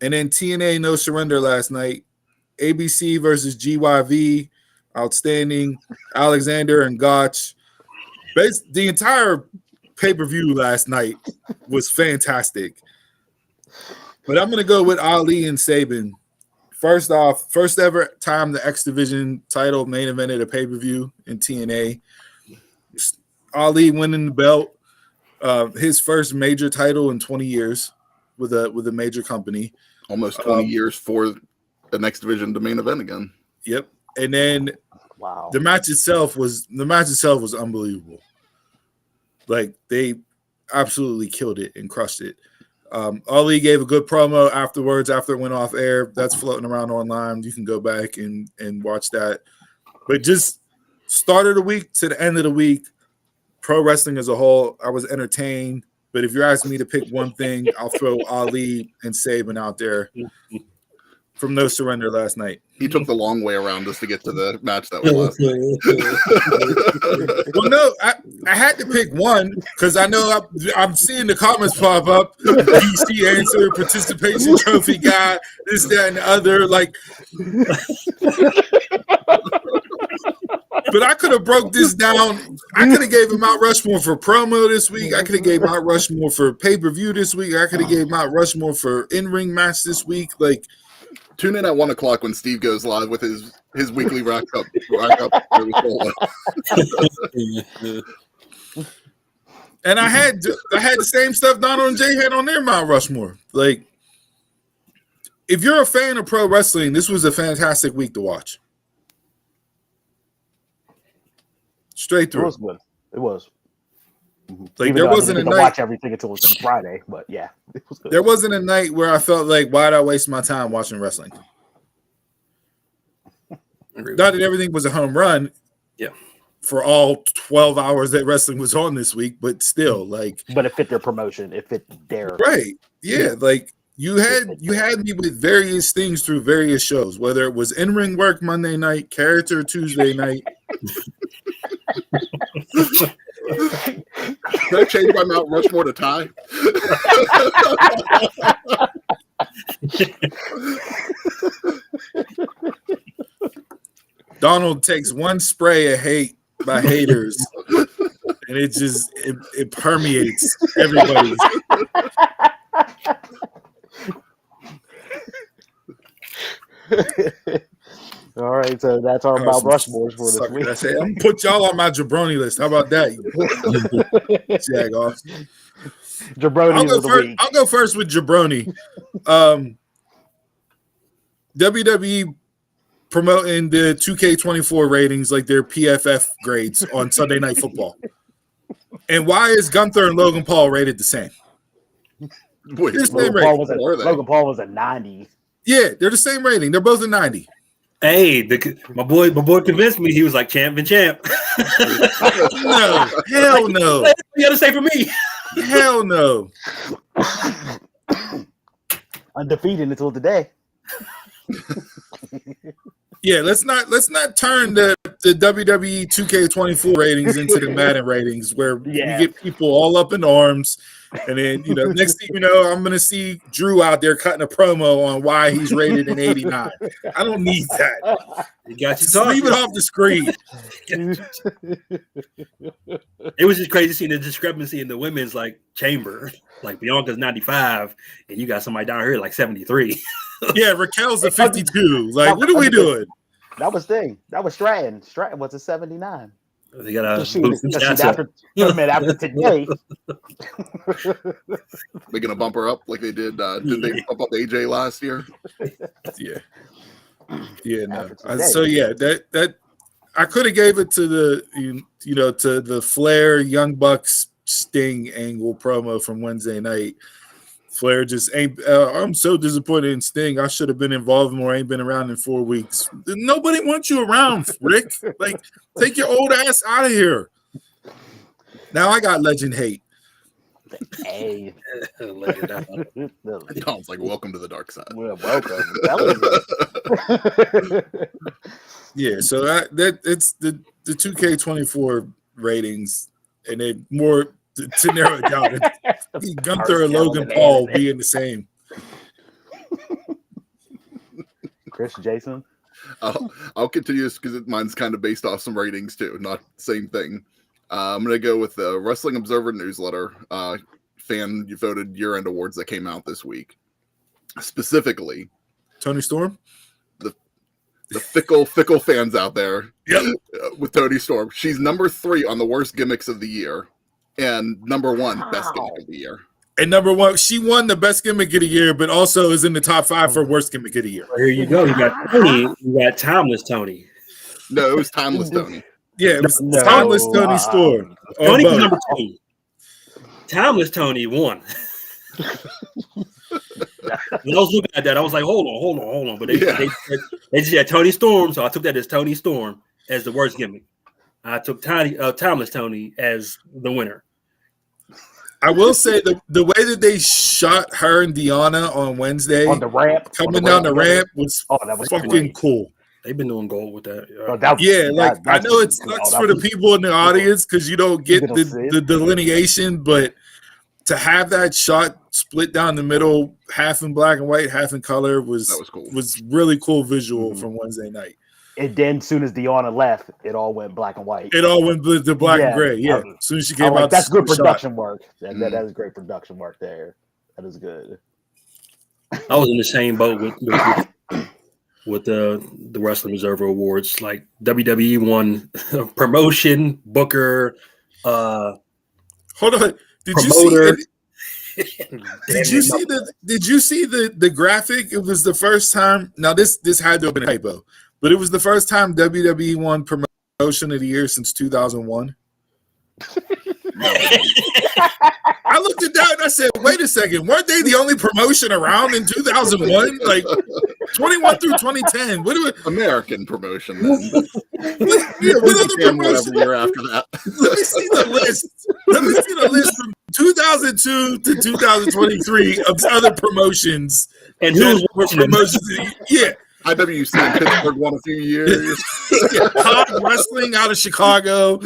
And then TNA No Surrender last night. ABC versus GYV. Outstanding. Alexander and Gotch. The entire pay-per-view last night was fantastic. But I'm going to go with Ali and Sabin. First off, first ever time the X Division title main evented a pay-per-view in TNA. Ali winning the belt. His first major title in 20 years with a major company. Almost 20 years for the Next Division to main event again. Yep. And then the match itself was unbelievable. Like, they absolutely killed it and crushed it. Ali gave a good promo afterwards after it went off air. That's floating around online. You can go back and watch that. But just start of the week to the end of the week, pro wrestling as a whole, I was entertained. But if you're asking me to pick one thing, I'll throw Ali and Sabin out there from No Surrender last night. He took the long way around just to get to the match that was last. Well, no, I had to pick one because I know I'm seeing the comments pop up. DC answer, participation trophy guy, this, that, and the other. Like, but I could have broke this down. I could have gave him Mount Rushmore for promo this week. I could have gave Mount Rushmore for pay-per-view this week. I could have gave Mount Rushmore for in-ring match this week. Like, tune in at 1 o'clock when Steve goes live with his weekly rack up. And I had the same stuff Donald and Jay had on their Mount Rushmore. Like, if you're a fan of pro wrestling, this was a fantastic week to watch. Straight through. It was good. It was. Like, even there wasn't a night to watch everything until it was Friday, but yeah, it was good. There wasn't a night where I felt like, why did I waste my time watching wrestling? Not that everything was a home run, for all 12 hours that wrestling was on this week, but still, like, but it fit their promotion, it fit their like you had me with various things through various shows, whether it was in-ring work Monday night, character Tuesday night. Can I change my Mount Rushmore to tie? Donald takes one spray of hate by haters, and it permeates everybody. All right, so that's our Mount Rushmores for this week. I'm gonna put y'all on my jabroni list. How about that? Jag-offs. Jabroni of the week. I'll go first with jabroni. WWE promoting the 2K24 ratings like their PFF grades on Sunday Night Football. And why is Gunther and Logan Paul rated the same? Wait, Logan Paul was a 90. Yeah, they're the same rating. They're both a 90. Hey, my boy convinced me. He was like champ and champ. No, hell no. What you gotta say for me? Hell no. Undefeated until today. Yeah, let's not turn the WWE 2K24 ratings into the Madden ratings where we get people all up in arms, and then next thing you know, I'm gonna see Drew out there cutting a promo on why he's rated an 89. I don't need that. You got you just leave it off the screen. It was just crazy seeing the discrepancy in the women's chamber. Like Bianca's 95, and you got somebody down here like 73. Yeah, Raquel's a 52. Like, what are we doing? That was Stratton. Stratton was a 79. They got a after today. They're gonna bump her up like they did. Didn't they bump up AJ last year? Yeah. No. That I could have gave it to the Flair Young Bucks Sting angle promo from Wednesday night. Flair just ain't. I'm so disappointed in Sting. I should have been involved more. Ain't been around in 4 weeks. Nobody wants you around, Rick. Like, take your old ass out of here. Now I got legend hate. Hey, Don's like, welcome to the dark side. Well, welcome. Yeah, so that it's the 2K24 ratings, and they more to narrow it down. Gunther and Logan Paul being the same. Chris Jason. I'll continue this because mine's kind of based off some ratings too, not the same thing. I'm going to go with the Wrestling Observer newsletter fan voted year-end awards that came out this week. Specifically, Tony Storm, the fickle fans out there. Yep. With Tony Storm, she's number 3 on the worst gimmicks of the year, and number 1 best gimmick of the year. And number 1, she won the best gimmick of the year, but also is in the top 5 for worst gimmick of the year. Well, here you go. You got Tony. You got Timeless Tony. No, it was Timeless Tony. Yeah, it was Timeless Tony Storm. Tony was number 2. Timeless Tony won. When I was looking at that, I was like, hold on. But they just had Tony Storm, so I took that as Tony Storm as the worst gimmick. I took Timeless Tony as the winner. I will say the way that they shot her and Deanna on Wednesday on the ramp, coming down the ramp was fucking cool. They've been doing gold with that. I know it sucks for the people in the audience because you don't get the delineation, but to have that shot split down the middle, half in black and white, half in color, was cool. Was really cool visual from Wednesday night. And then as soon as Deanna left, it all went black and white. It all went to black and gray. Yeah, as soon as she came out, that's good production work. That is great production work there. That is good. I was in the same boat with the Wrestling Observer Awards. Like WWE won promotion, booker, hold on. Did you see the graphic? It was the first time. Now this had to have been a typo, but it was the first time WWE won promotion of the year since 2001. I looked at that and I said, wait a second, weren't they the only promotion around in 2001? Like 21 through 2010. What do we American promotion then. What other promotion? Year after that. Let me see the list. Let me see the list from 2002 to 2023 of other promotions. And who's promotions? Yeah. IWC in Pittsburgh won a few years. Hot Wrestling out of Chicago.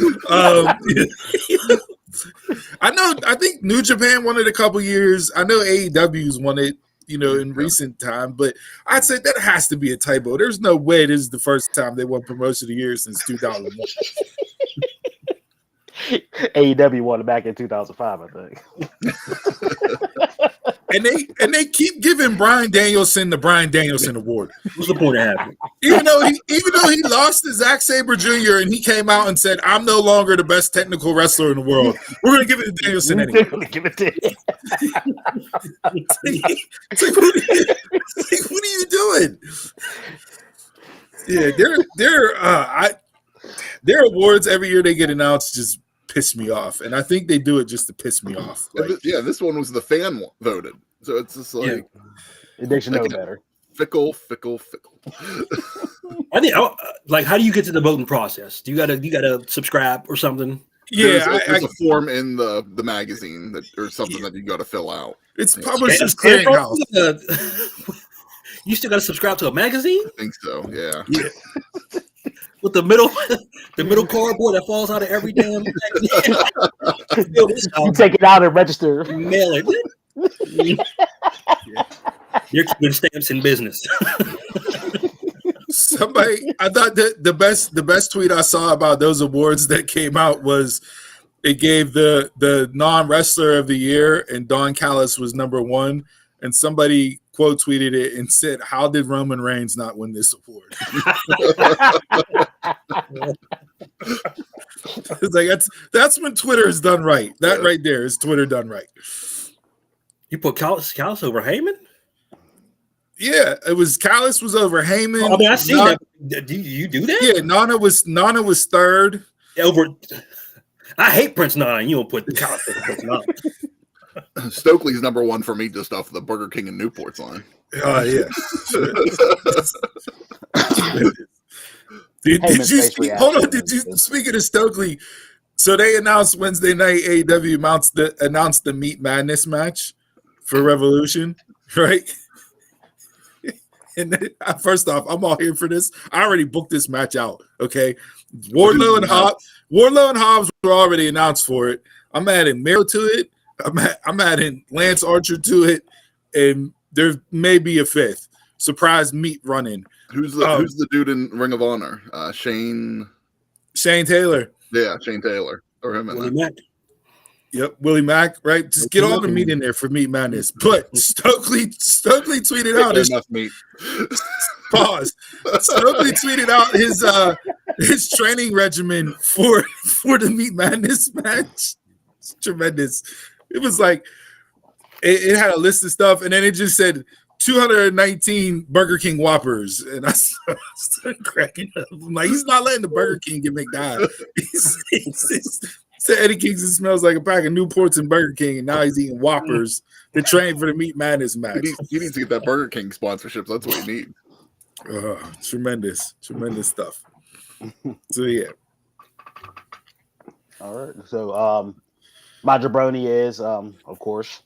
I think New Japan won it a couple years. I know AEW's won it, in recent time, but I'd say that has to be a typo. There's no way this is the first time they won promotion of the year since 2001. AEW won it back in 2005, I think. And they keep giving Bryan Danielson the Bryan Danielson Award. What's the point of having it? Even though he lost to Zack Sabre Jr. and he came out and said, "I'm no longer the best technical wrestler in the world. We're gonna give it to Danielson anyway." Give it to him. What are you doing? Yeah, their awards every year they get announced just piss me off, and I think they do it just to piss me off. Like, this one was the fan voted, so it's just like they should know better. Fickle. I think, like, how do you get to the voting process? Do you gotta subscribe or something? Yeah, there's a form in the magazine or something that you got to fill out. It's Publishers Clearinghouse. You still got to subscribe to a magazine? I think so. Yeah. With the middle cardboard that falls out of every damn magazine. You take it out and register. Mail it. You're keeping stamps in business. I thought that the best tweet I saw about those awards that came out was it gave the non-wrestler of the year, and Don Callis was number 1, and somebody quote tweeted it and said, "How did Roman Reigns not win this award?" It's like that's when Twitter is done right. That right there is Twitter done right. You put Callis over Heyman? Yeah, it was Callis was over Heyman. I mean, I see that. Do you do that? Yeah, Nana was third. I hate Prince Nana. You don't put Callis over Prince Nana. Stokely's number 1 for me, just off the Burger King and Newport's line. Oh yeah. Did you speaking of Stokely? So they announced Wednesday night AEW announced the Meat Madness match for Revolution, right? And then, first off, I'm all here for this. I already booked this match out. Okay, Wardlow and Hobbs were already announced for it. I'm adding Miro to it. I'm adding Lance Archer to it, and there may be a 5th surprise meat running. Who's the dude in Ring of Honor? Shane Taylor. Yeah, Shane Taylor or him. Willie Mack. Yep, Willie Mack. Right, just get all the meat in there for Meat Madness. But Stokely tweeted out his meat. Pause. Stokely tweeted out his training regimen for the Meat Madness match. It's tremendous. It was like it had a list of stuff, and then it just said 219 Burger King Whoppers, and I started cracking up. I'm like, he's not letting the Burger King get McDonald's. Said Eddie Kingston smells like a pack of Newports and Burger King, and now he's eating Whoppers to train for the Meat Madness match. He needs to get that Burger King sponsorship. That's what he needs. Tremendous stuff. So yeah. All right. So my jabroni is, of course,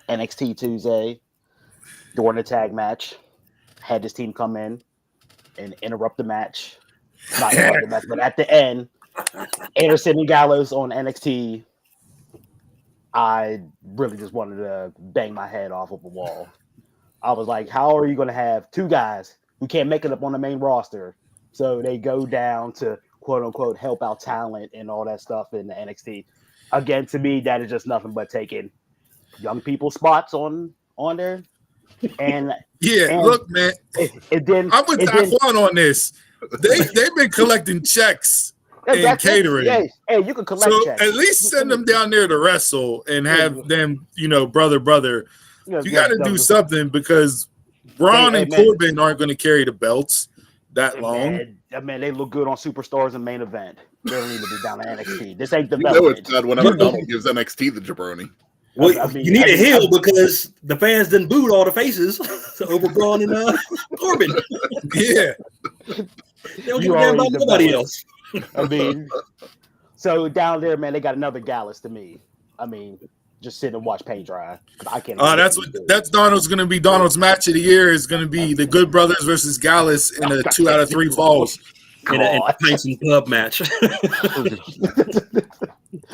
NXT Tuesday during the tag match. Had this team come in and interrupt the match. Not interrupt the match, but at the end, Anderson and Gallows on NXT. I really just wanted to bang my head off of a wall. I was like, how are you going to have 2 guys who can't make it up on the main roster? So they go down to quote unquote help out talent and all that stuff in the NXT. Again, to me, that is just nothing but taking young people's spots on there. And look, man, I'm with Daquan on this. They've been collecting checks and catering. Hey, you can collect checks. At least send them down there to wrestle and have them, brother. You got to do something because Braun and Corbin aren't going to carry the belts that long. Man, they look good on Superstars and main event. They don't need to be down to NXT. This ain't development. It's bad whenever Donald gives NXT the jabroni. Well, you need a heel because the fans didn't boot all the faces over Braun and Corbin. Yeah. They don't give a damn about nobody else. So down there, man, they got another Gallus to me. Just sit and watch paint dry. I can't. That's Donald's going to be Donald's match of the year. Is going to be the Good Brothers versus Gallus in a 2 out of 3 falls. In a Tyson Club match.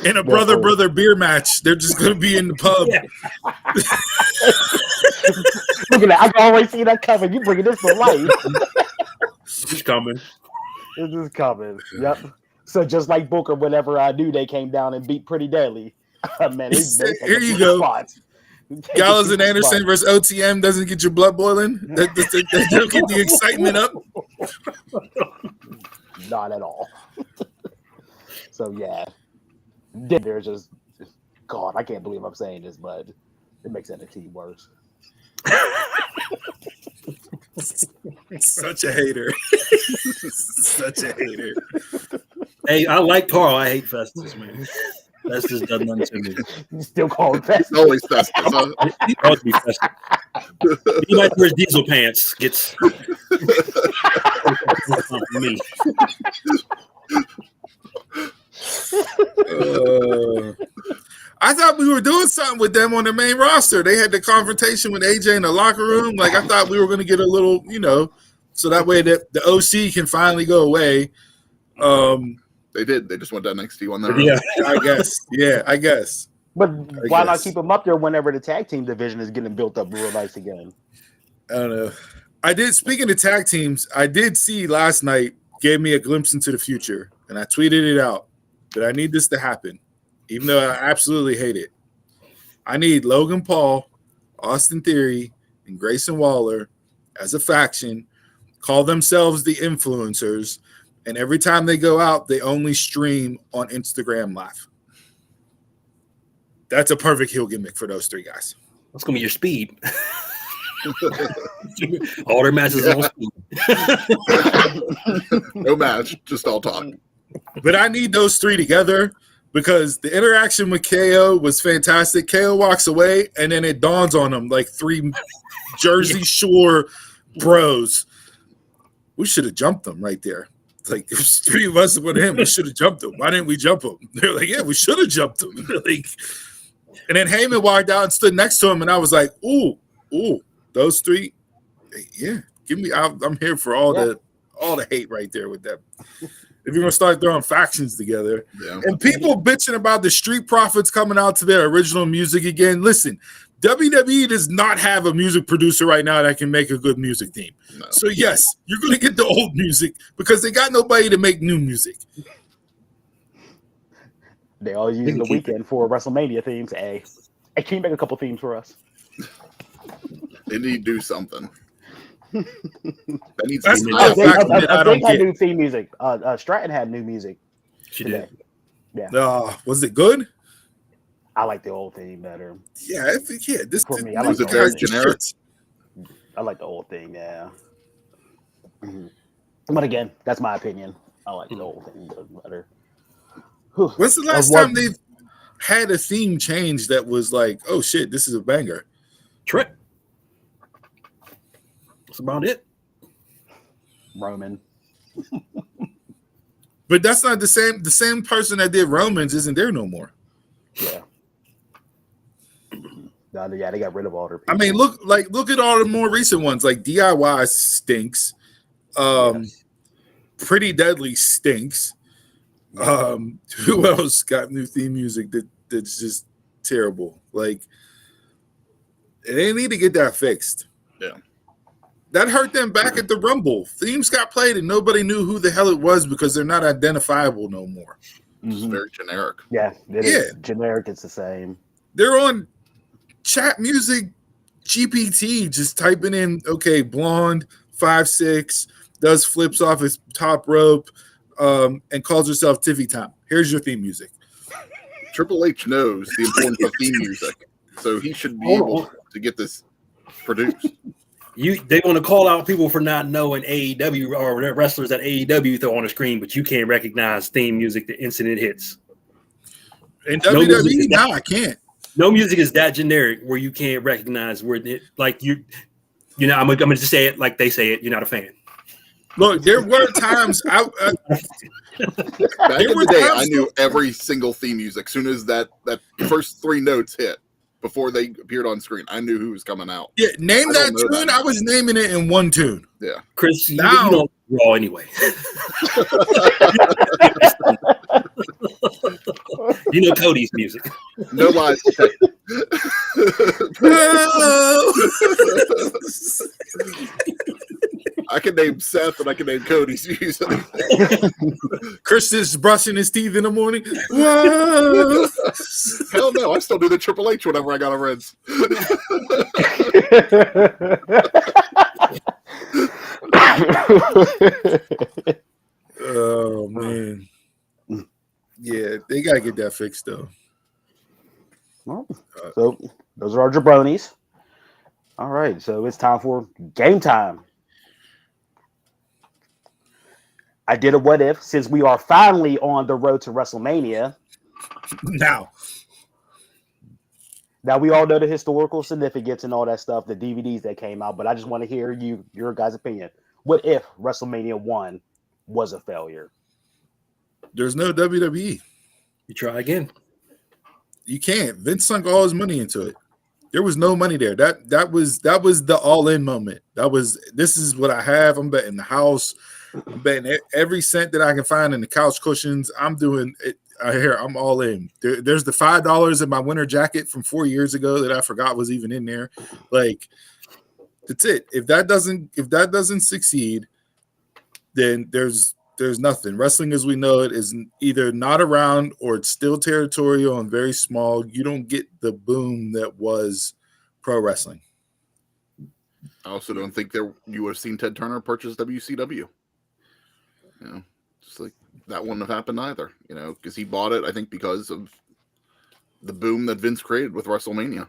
In a brother beer match. They're just going to be in the pub. Yeah. Look at that. I can always see that coming. You bringing this to life. It's coming. It's just coming. Yep. So just like Booker, whenever I knew they came down and beat Pretty Deadly. Man, here you go. Gallows and Anderson versus OTM doesn't get your blood boiling? That don't get the excitement up? Not at all. So, yeah. There's just, God, I can't believe I'm saying this, but it makes NXT worse. Such a hater. Such a hater. Hey, I like Carl. I hate Festus, man. Festus does nothing to me. You still call him Festus? It's always Festus, huh? He ought to be Festus. He might wear diesel pants. Gets me. I thought we were doing something with them on the main roster. They had the confrontation with AJ in the locker room. Like, I thought we were going to get a little, so that way that the OC can finally go away. They did. They just went to NXT on their Yeah, I guess. Yeah, I guess. But why not keep them up there whenever the tag team division is getting built up real nice again? I don't know. Speaking of tag teams, I did see last night, gave me a glimpse into the future, and I tweeted it out that I need this to happen, even though I absolutely hate it. I need Logan Paul, Austin Theory, and Grayson Waller as a faction, call themselves the Influencers, and every time they go out, they only stream on Instagram Live. That's a perfect heel gimmick for those three guys. That's gonna be your speed. All their matches on speed. No match, just all talk. But I need those three together because the interaction with KO was fantastic. KO walks away, and then it dawns on him like three Jersey Shore bros. We should have jumped them right there. It's like, if three of us with him, we should have jumped him. Why didn't we jump him? They're like, yeah, we should have jumped him. Like, and then Heyman walked out and stood next to him, and I was like, ooh, those three, yeah, give me. I'm here for all the hate right there with them. If you're gonna start throwing factions together, and people bitching about the Street Profits coming out to their original music again. Listen, WWE does not have a music producer right now that can make a good music theme. No. So yes, you're gonna get the old music because they got nobody to make new music. They all use the weekend for WrestleMania themes. Hey, can you make a couple themes for us? They need to do something. That needs I think had new theme music. Stratton had new music. She did. Yeah. Was it good? I like the old theme better. Yeah, I think this for me. I like the very generic. I like the old theme. Yeah. Mm-hmm. But again, that's my opinion. I like the old theme better. When's the last time they've had a theme change that was like, oh shit, this is a banger? Trent. That's about it. Roman. But that's not the same. The same person that did Romans isn't there no more. Yeah. Yeah, they got rid of all their people. I mean, look at all the more recent ones. Like DIY stinks. Pretty Deadly stinks. Who else got new theme music that's just terrible? Like, they need to get that fixed. Yeah. That hurt them back at the Rumble. Themes got played and nobody knew who the hell it was because they're not identifiable no more. It's very generic. Yeah, it is. Generic, it's the same. They're on chat music GPT, just typing in, okay, blonde, 5'6", does flips off his top rope, and calls herself Tiffy Tom. Here's your theme music. Triple H knows the importance of theme music, so he should be able to get this produced. They want to call out people for not knowing AEW or wrestlers that AEW throw on the screen, but you can't recognize theme music the instant it hits. In WWE, no, I can't. No music is that generic where you can't recognize where it, like I'm gonna just say it like they say it. You're not a fan. Look, there were times back in the day, I knew every single theme music. As soon as that first three notes hit before they appeared on screen, I knew who was coming out. Yeah, name that tune. I was naming it in one tune. Yeah, Chris, you don't Raw anyway. You know Cody's music. No lies. I can name Seth and I can name Cody. Chris is brushing his teeth in the morning. Whoa. Hell no, I still do the Triple H whenever I got a rinse. Oh man. Yeah, they gotta get that fixed though. Well, so those are our jabronis. All right, so it's time for game time. I did a what if since we are finally on the road to WrestleMania. Now we all know the historical significance and all that stuff, the DVDs that came out, but I just want to hear your guys' opinion. What if WrestleMania 1 was a failure? there's no WWE. You try again. You can't. Vince sunk all his money into it. There was no money there. That was the all-in moment. This is what I have. I'm betting the house. I'm betting every cent that I can find in the couch cushions. I'm doing it. I'm all in. There's the $5 in my winter jacket from 4 years ago that I forgot was even in there. Like, that's it. If that doesn't succeed, then there's nothing. Wrestling as we know it is either not around or it's still territorial and very small. You don't get the boom that was pro wrestling. I also don't think you would have seen Ted Turner purchase WCW. Just like that wouldn't have happened either, because he bought it, I think, because of the boom that Vince created with WrestleMania.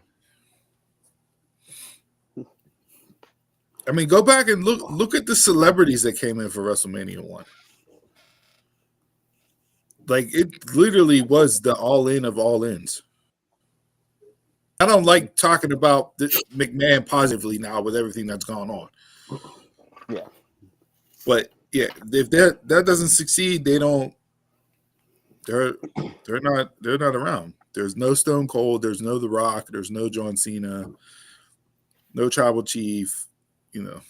I mean, go back and look at the celebrities that came in for WrestleMania 1. Like, it literally was the all-in of all-ins. I don't like talking about McMahon positively now with everything that's gone on. Yeah. But yeah, if that doesn't succeed, they're not around. There's no Stone Cold, there's no The Rock, there's no John Cena, no Tribal Chief, no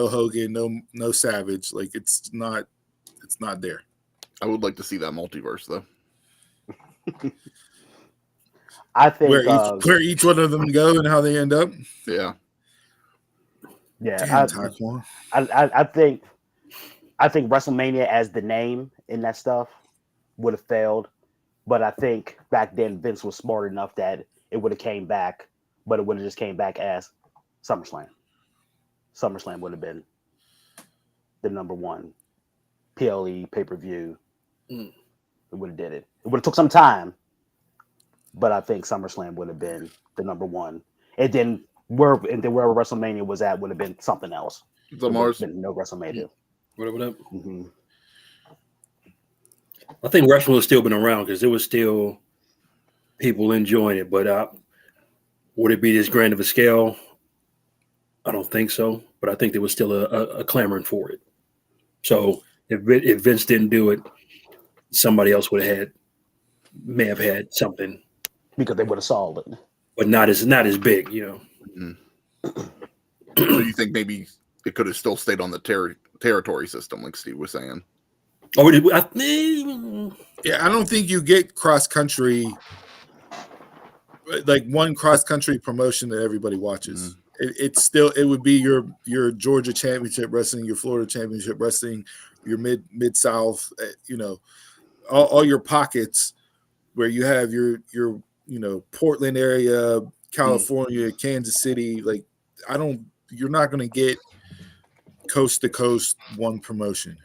Hogan, no Savage. Like, it's not there. I would like to see that multiverse though. I think where each one of them go and how they end up. Yeah. Yeah. Damn, I think WrestleMania as the name in that stuff would have failed. But I think back then Vince was smart enough that it would have came back, but it would have just came back as SummerSlam. SummerSlam would have been the number one PLE pay-per-view. It would have did it. It would have took some time, but I think SummerSlam would have been the number one. And then wherever WrestleMania was at would have been something else. The Mars. No WrestleMania. What up? Mm-hmm. I think wrestling would have still been around because there was still people enjoying it. But would it be this grand of a scale? I don't think so. But I think there was still a clamoring for it. So if Vince didn't do it, somebody else may have had something because they would have solved it, but not as big, Mm-hmm. So you think maybe it could have still stayed on the territory system, like Steve was saying? Yeah, I don't think you get cross country, like one cross country promotion that everybody watches. Mm-hmm. It would be your Georgia Championship Wrestling, your Florida Championship Wrestling, your mid South, all your pockets where you have your Portland area, California, Kansas City. Like, you're not going to get coast to coast one promotion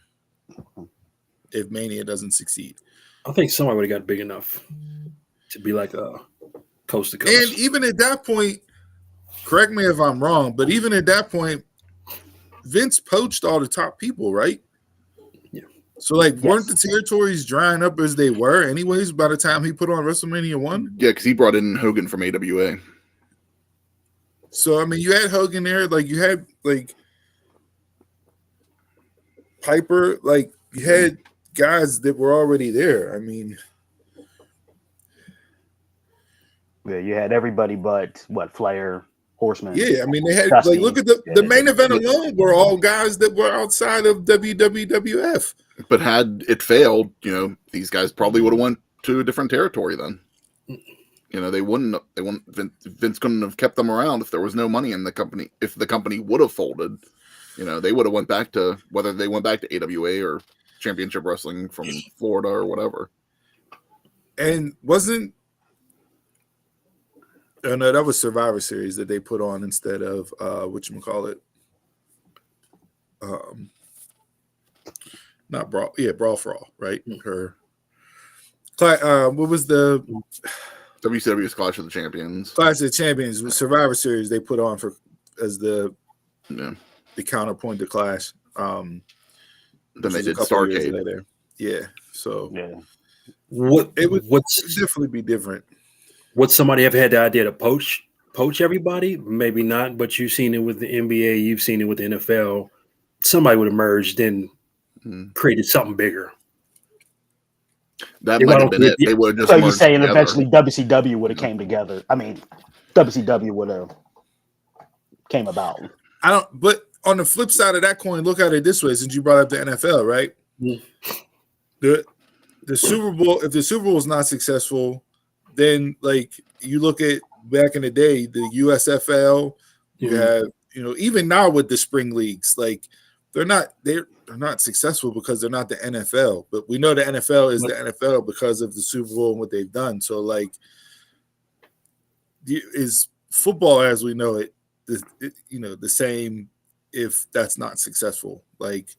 if Mania doesn't succeed. I think somebody would have got big enough to be like a coast to coast. And even at that point, correct me if I'm wrong, but even at that point, Vince poached all the top people, right? Yeah. So, weren't the territories drying up as they were anyways by the time he put on WrestleMania 1? Yeah, because he brought in Hogan from AWA. So, I mean, you had Hogan there. You had, Piper. You had guys that were already there. I mean... Yeah, you had everybody but, Flair, Horseman. Yeah, I mean, they had, look at the main event alone were all guys that were outside of WWF. But had it failed, these guys probably would have went to a different territory then. Vince couldn't have kept them around if there was no money in the company, if the company would have folded, they would have went back to whether they went back to AWA or Championship Wrestling from Florida or whatever. And wasn't no, that was Survivor Series that they put on instead of whatchamacallit. Not Brawl, Brawl for All, right? What was the WCW's Clash of the Champions? Clash of the Champions with Survivor Series they put on as the counterpoint to Clash. Then they did Starrcade later. Yeah. So it would definitely be different. Would somebody have had the idea to poach everybody? Maybe not, but you've seen it with the NBA, you've seen it with the NFL. Somebody would have merged and created something bigger. That might have been it. They would have just. So you're saying together. Eventually WCW would have came together? I mean, WCW would have came about. But on the flip side of that coin, look at it this way: since you brought up the NFL, right? The Super Bowl. If the Super Bowl is not successful, then like you look at back in the day, the USFL. You have even now with the spring leagues, like they're not successful because they're not the NFL. But we know the NFL is the NFL because of the Super Bowl and what they've done. So like, is football as we know it, the same if that's not successful? Like,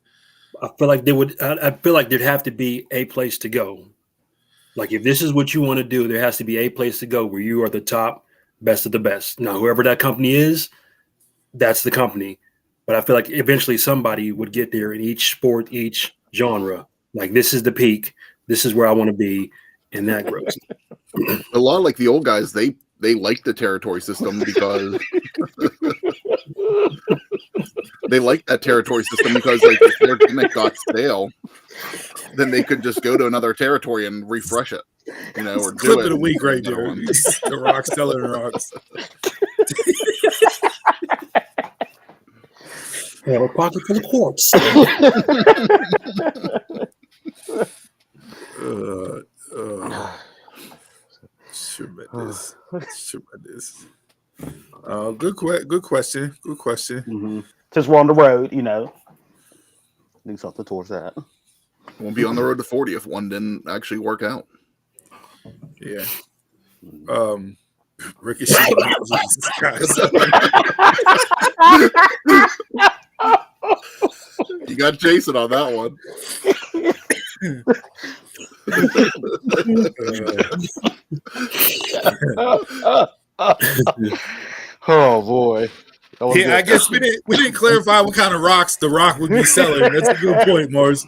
I feel like they would. I feel like there'd have to be a place to go. Like if this is what you want to do, there has to be a place to go where you are the top, best of the best. Now, whoever that company is, that's the company. But I feel like eventually somebody would get there in each sport, each genre. Like this is the peak. This is where I want to be, and that grows. A lot of like the old guys, they like the territory system because they like that territory system because like if their gimmick got stale, then they could just go to another territory and refresh it, or clip of the week right there. The Rock's telling the Rocks. Have a pocket full of quartz. Tremendous. Good question. Good question. Mm-hmm. Since we're on the road, do something towards that. Won't be on the road to 40 if one didn't actually work out. Yeah. Ricochet. You got Jason on that one. Oh boy. Yeah, I guess we didn't clarify what kind of rocks the Rock would be selling. That's a good point, Mars.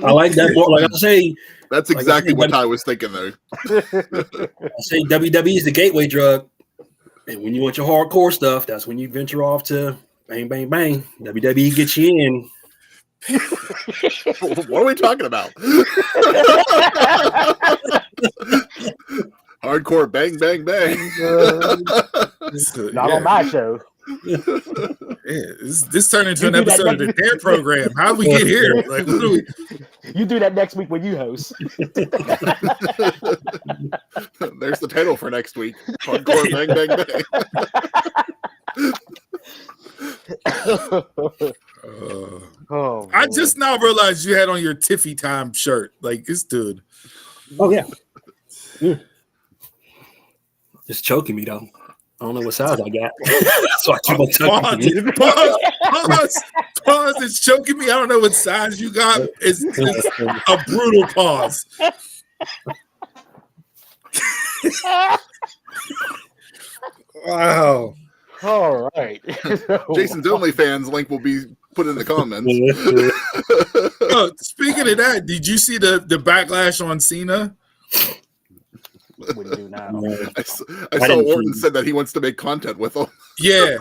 I like that more. Like I say, that's exactly what I was thinking there. I say WWE is the gateway drug, and when you want your hardcore stuff, that's when you venture off to bang, bang, bang. WWE gets you in. What are we talking about? Hardcore bang, bang, bang. Not on my show. Yeah, this turned into an episode of the Dare program. How did we get here? Like, what do we? You do that next week when you host. There's the title for next week. Hardcore bang, bang, bang. I just now realized you had on your Tiffy Time shirt. Like this dude. Oh yeah. It's choking me though. I don't know what size I got. So I keep on tucking. Pause. It's choking me. I don't know what size you got. It's a brutal pause. Wow. All right. Jason's OnlyFans link will be put in the comments. Speaking of that, did you see the backlash on Cena? What do you do now? I saw Orton said that he wants to make content with him. Yeah.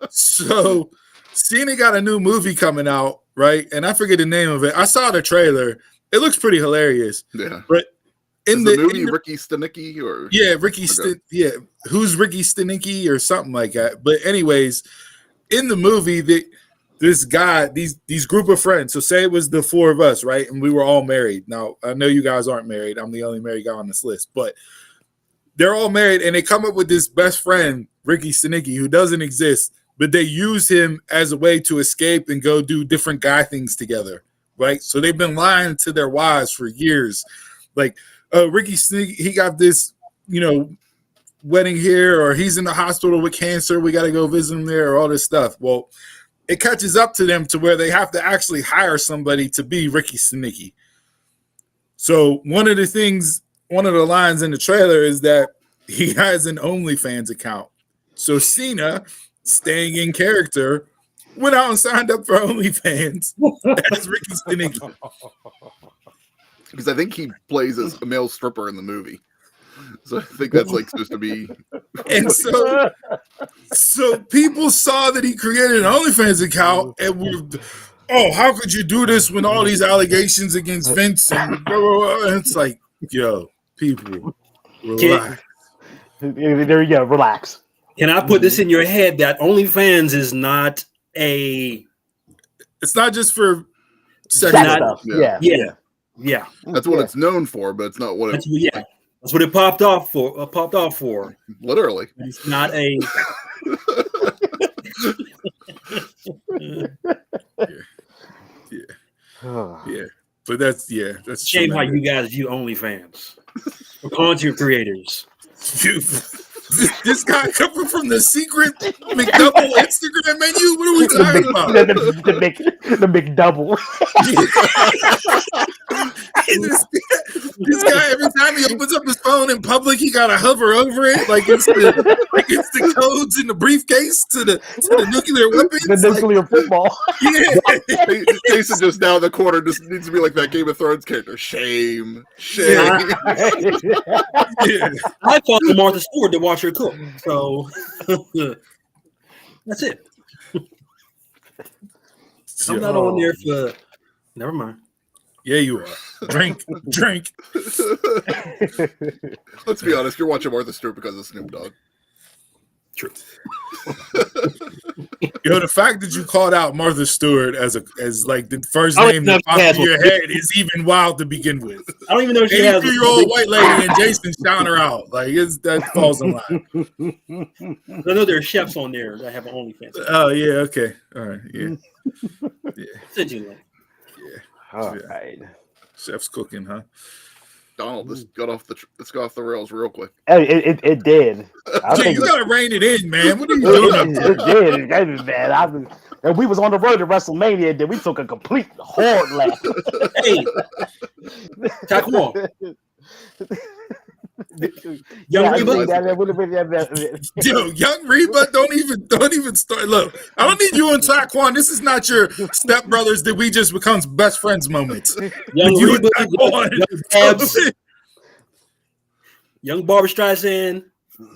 So Cena got a new movie coming out, right? And I forget the name of it. I saw the trailer. It looks pretty hilarious. Yeah. But in the movie, Ricky Stenicki or Ricky who's Ricky Stenicki or something like that. But anyways, in the movie, this guy, these group of friends. So say it was the four of us, right? And we were all married. Now I know you guys aren't married. I'm the only married guy on this list, but they're all married, and they come up with this best friend, Ricky Stenicki, who doesn't exist. but they use him as a way to escape and go do different guy things together, right? So they've been lying to their wives for years. Like, Ricky Sneak, he got this, wedding here, or he's in the hospital with cancer. We got to go visit him there, or all this stuff. Well, it catches up to them to where they have to actually hire somebody to be Ricky Sneaky. So one of the lines in the trailer is that he has an OnlyFans account. So Cena, staying in character, went out and signed up for OnlyFans as Ricky Sneaky. Because I think he plays as a male stripper in the movie. So I think that's like supposed to be. And so people saw that he created an OnlyFans account and were, how could you do this when all these allegations against Vince and blah, blah, blah. And it's like, yo, people, relax. There you go, relax. Can I put this in your head that OnlyFans is not a? It's not just for sex stuff. Yeah. That's what it's known for, but it's not what it's. Yeah. That's what it popped off for. Literally. It's not a. Yeah. But that's shame how you guys view OnlyFans. For content creators. This guy coming from the secret McDouble Instagram menu? What are we talking about? The McDouble. This guy, every time he opens up his phone in public, he gotta hover over it like it's the codes in the briefcase to the nuclear weapons. The nuclear football. Yeah. Jason just now in the corner just needs to be like that Game of Thrones character. Shame. Yeah. I follow Martha Stewart to watch her cook, so that's it. I'm not on there for. Never mind. Yeah, you are. Drink. Let's be honest. You're watching Martha Stewart because of Snoop Dogg. True. The fact that you called out Martha Stewart as like the first name that popped in your head is even wild to begin with. I don't even know if she has a 83-year-old white lady and Jason shouting her out. Like that falls in line. I know there are chefs on there that have an OnlyFans. Oh yeah, okay, all right, yeah. Send you that. Yeah. All right. Chef's cooking, huh? Donald, let's go off the rails real quick. It did. Jay, you gotta rein it in, man. What are you doing up there? It did, man. And we was on the road to WrestleMania, and then we took a complete hard lap. Hey, Taquan. Young Reba, don't even start. Look, I don't need you and Taquan. This is not your stepbrothers that we just becomes best friends moments. Young Reba, young Barbara Streisand,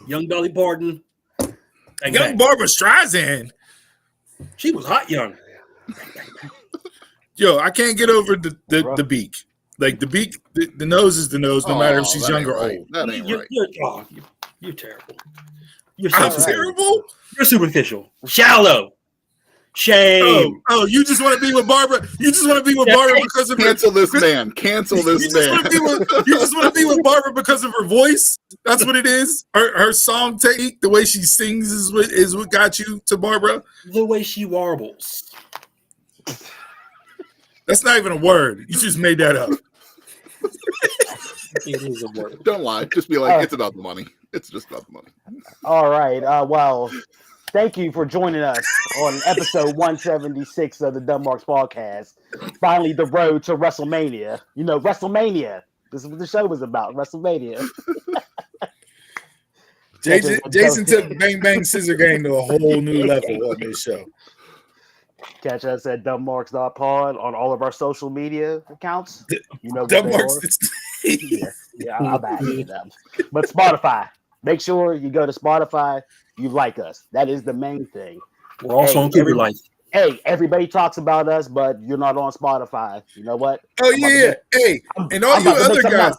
young Dolly Parton, young Barbara Streisand. She was hot young. Yo, I can't get over the beak. Like the beak, the nose is the nose, no matter if she's young or old. That ain't right. You're terrible. I'm terrible. You're superficial, shallow. Shame. Oh, you just want to be with Barbara. You just want to be with Barbara because of Cancel this man. Cancel this man. You just want to be with Barbara because of her voice. That's what it is. Her song technique, the way she sings, is what got you to Barbara. The way she warbles. That's not even a word. You just made that up. It is a word. Don't lie. Just be like, it's about the money. It's just about the money. All right. Well, thank you for joining us on episode 176 of the Dunmarks podcast. Finally, the road to WrestleMania. WrestleMania. This is what the show was about. WrestleMania. Jason took Bang Bang Scissor Gang to a whole new level on this show. Catch us at Dumbmarks.pod on all of our social media accounts. Dumbmarks. Yeah, I'm back with them. But Spotify. Make sure you go to Spotify. You like us. That is the main thing. We're also on Twitter Life. Hey, everybody talks about us, but you're not on Spotify. You know what? Oh, yeah. And all you other guys.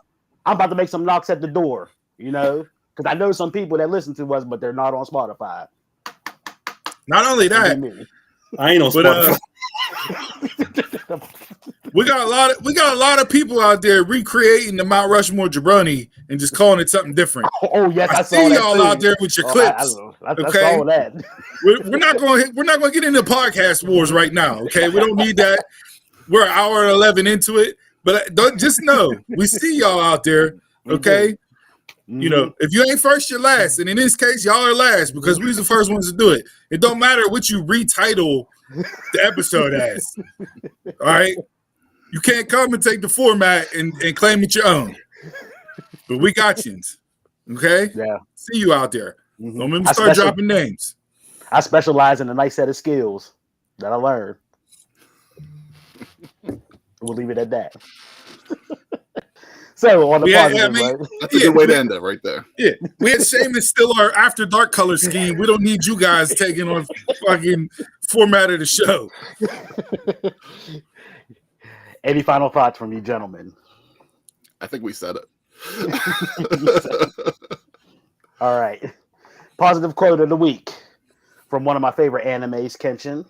I'm about to make some knocks at the door, because I know some people that listen to us, but they're not on Spotify. Not only that, I ain't on Spotify. We got a lot of people out there recreating the Mount Rushmore jabroni and just calling it something different. Oh yes, I see y'all too. out there with your clips. I saw that. We're not going to get into podcast wars right now. Okay, we don't need that. We're an hour and 11 into it, but just know we see y'all out there. Okay, you know, if you ain't first, you're last, and in this case, y'all are last because we was the first ones to do it. It don't matter what you retitle the episode as. All right. You can't come and take the format and claim it your own. But we got you. Okay? Yeah. See you out there. Don't make me start dropping names. I specialize in a nice set of skills that I learned. We'll leave it at that. So on the positive, right? That's a good way to end it right there. Yeah. We had Sheamus still our after dark color scheme. We don't need you guys taking on fucking format of the show. Any final thoughts from you, gentlemen? I think we said it. All right. Positive quote of the week from one of my favorite animes, Kenshin.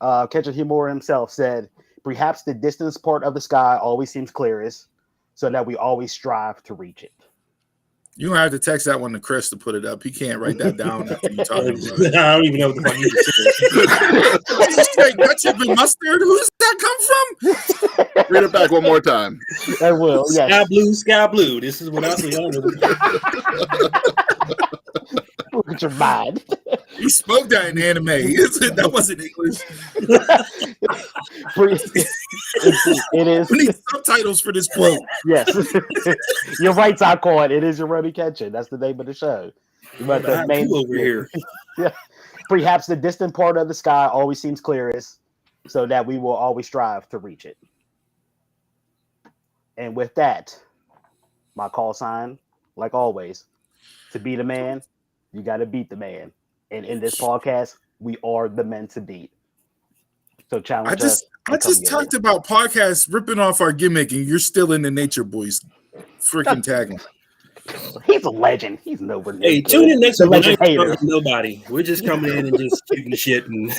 Kenshin Himura himself said, "Perhaps the distance part of the sky always seems clearest, so that we always strive to reach it." You don't have to text that one to Chris to put it up. He can't write that down after you talk about it. I don't even know what the fuck you said. Ketchup and mustard? Who does that come from? Read it back one more time. I will. Yes. Sky blue. This is what I was on. Look at your mind. He spoke that in anime. That wasn't English. It is. We need subtitles for this quote. Yes. You're right, Taquan. It is your Rurouni Kenshin. That's the name of the show. But the main over here. Yeah. Perhaps the distant part of the sky always seems clearest, so that we will always strive to reach it. And with that, my call sign, like always, to be the man, you got to beat the man. And in this podcast, we are the men to beat. So challenge us. I just talked about podcasts ripping off our gimmick, and you're still in the Nature Boys freaking tagging. He's a legend. He's nobody. Hey, tune in next week. Nobody. We're just coming in and just shooting shit and.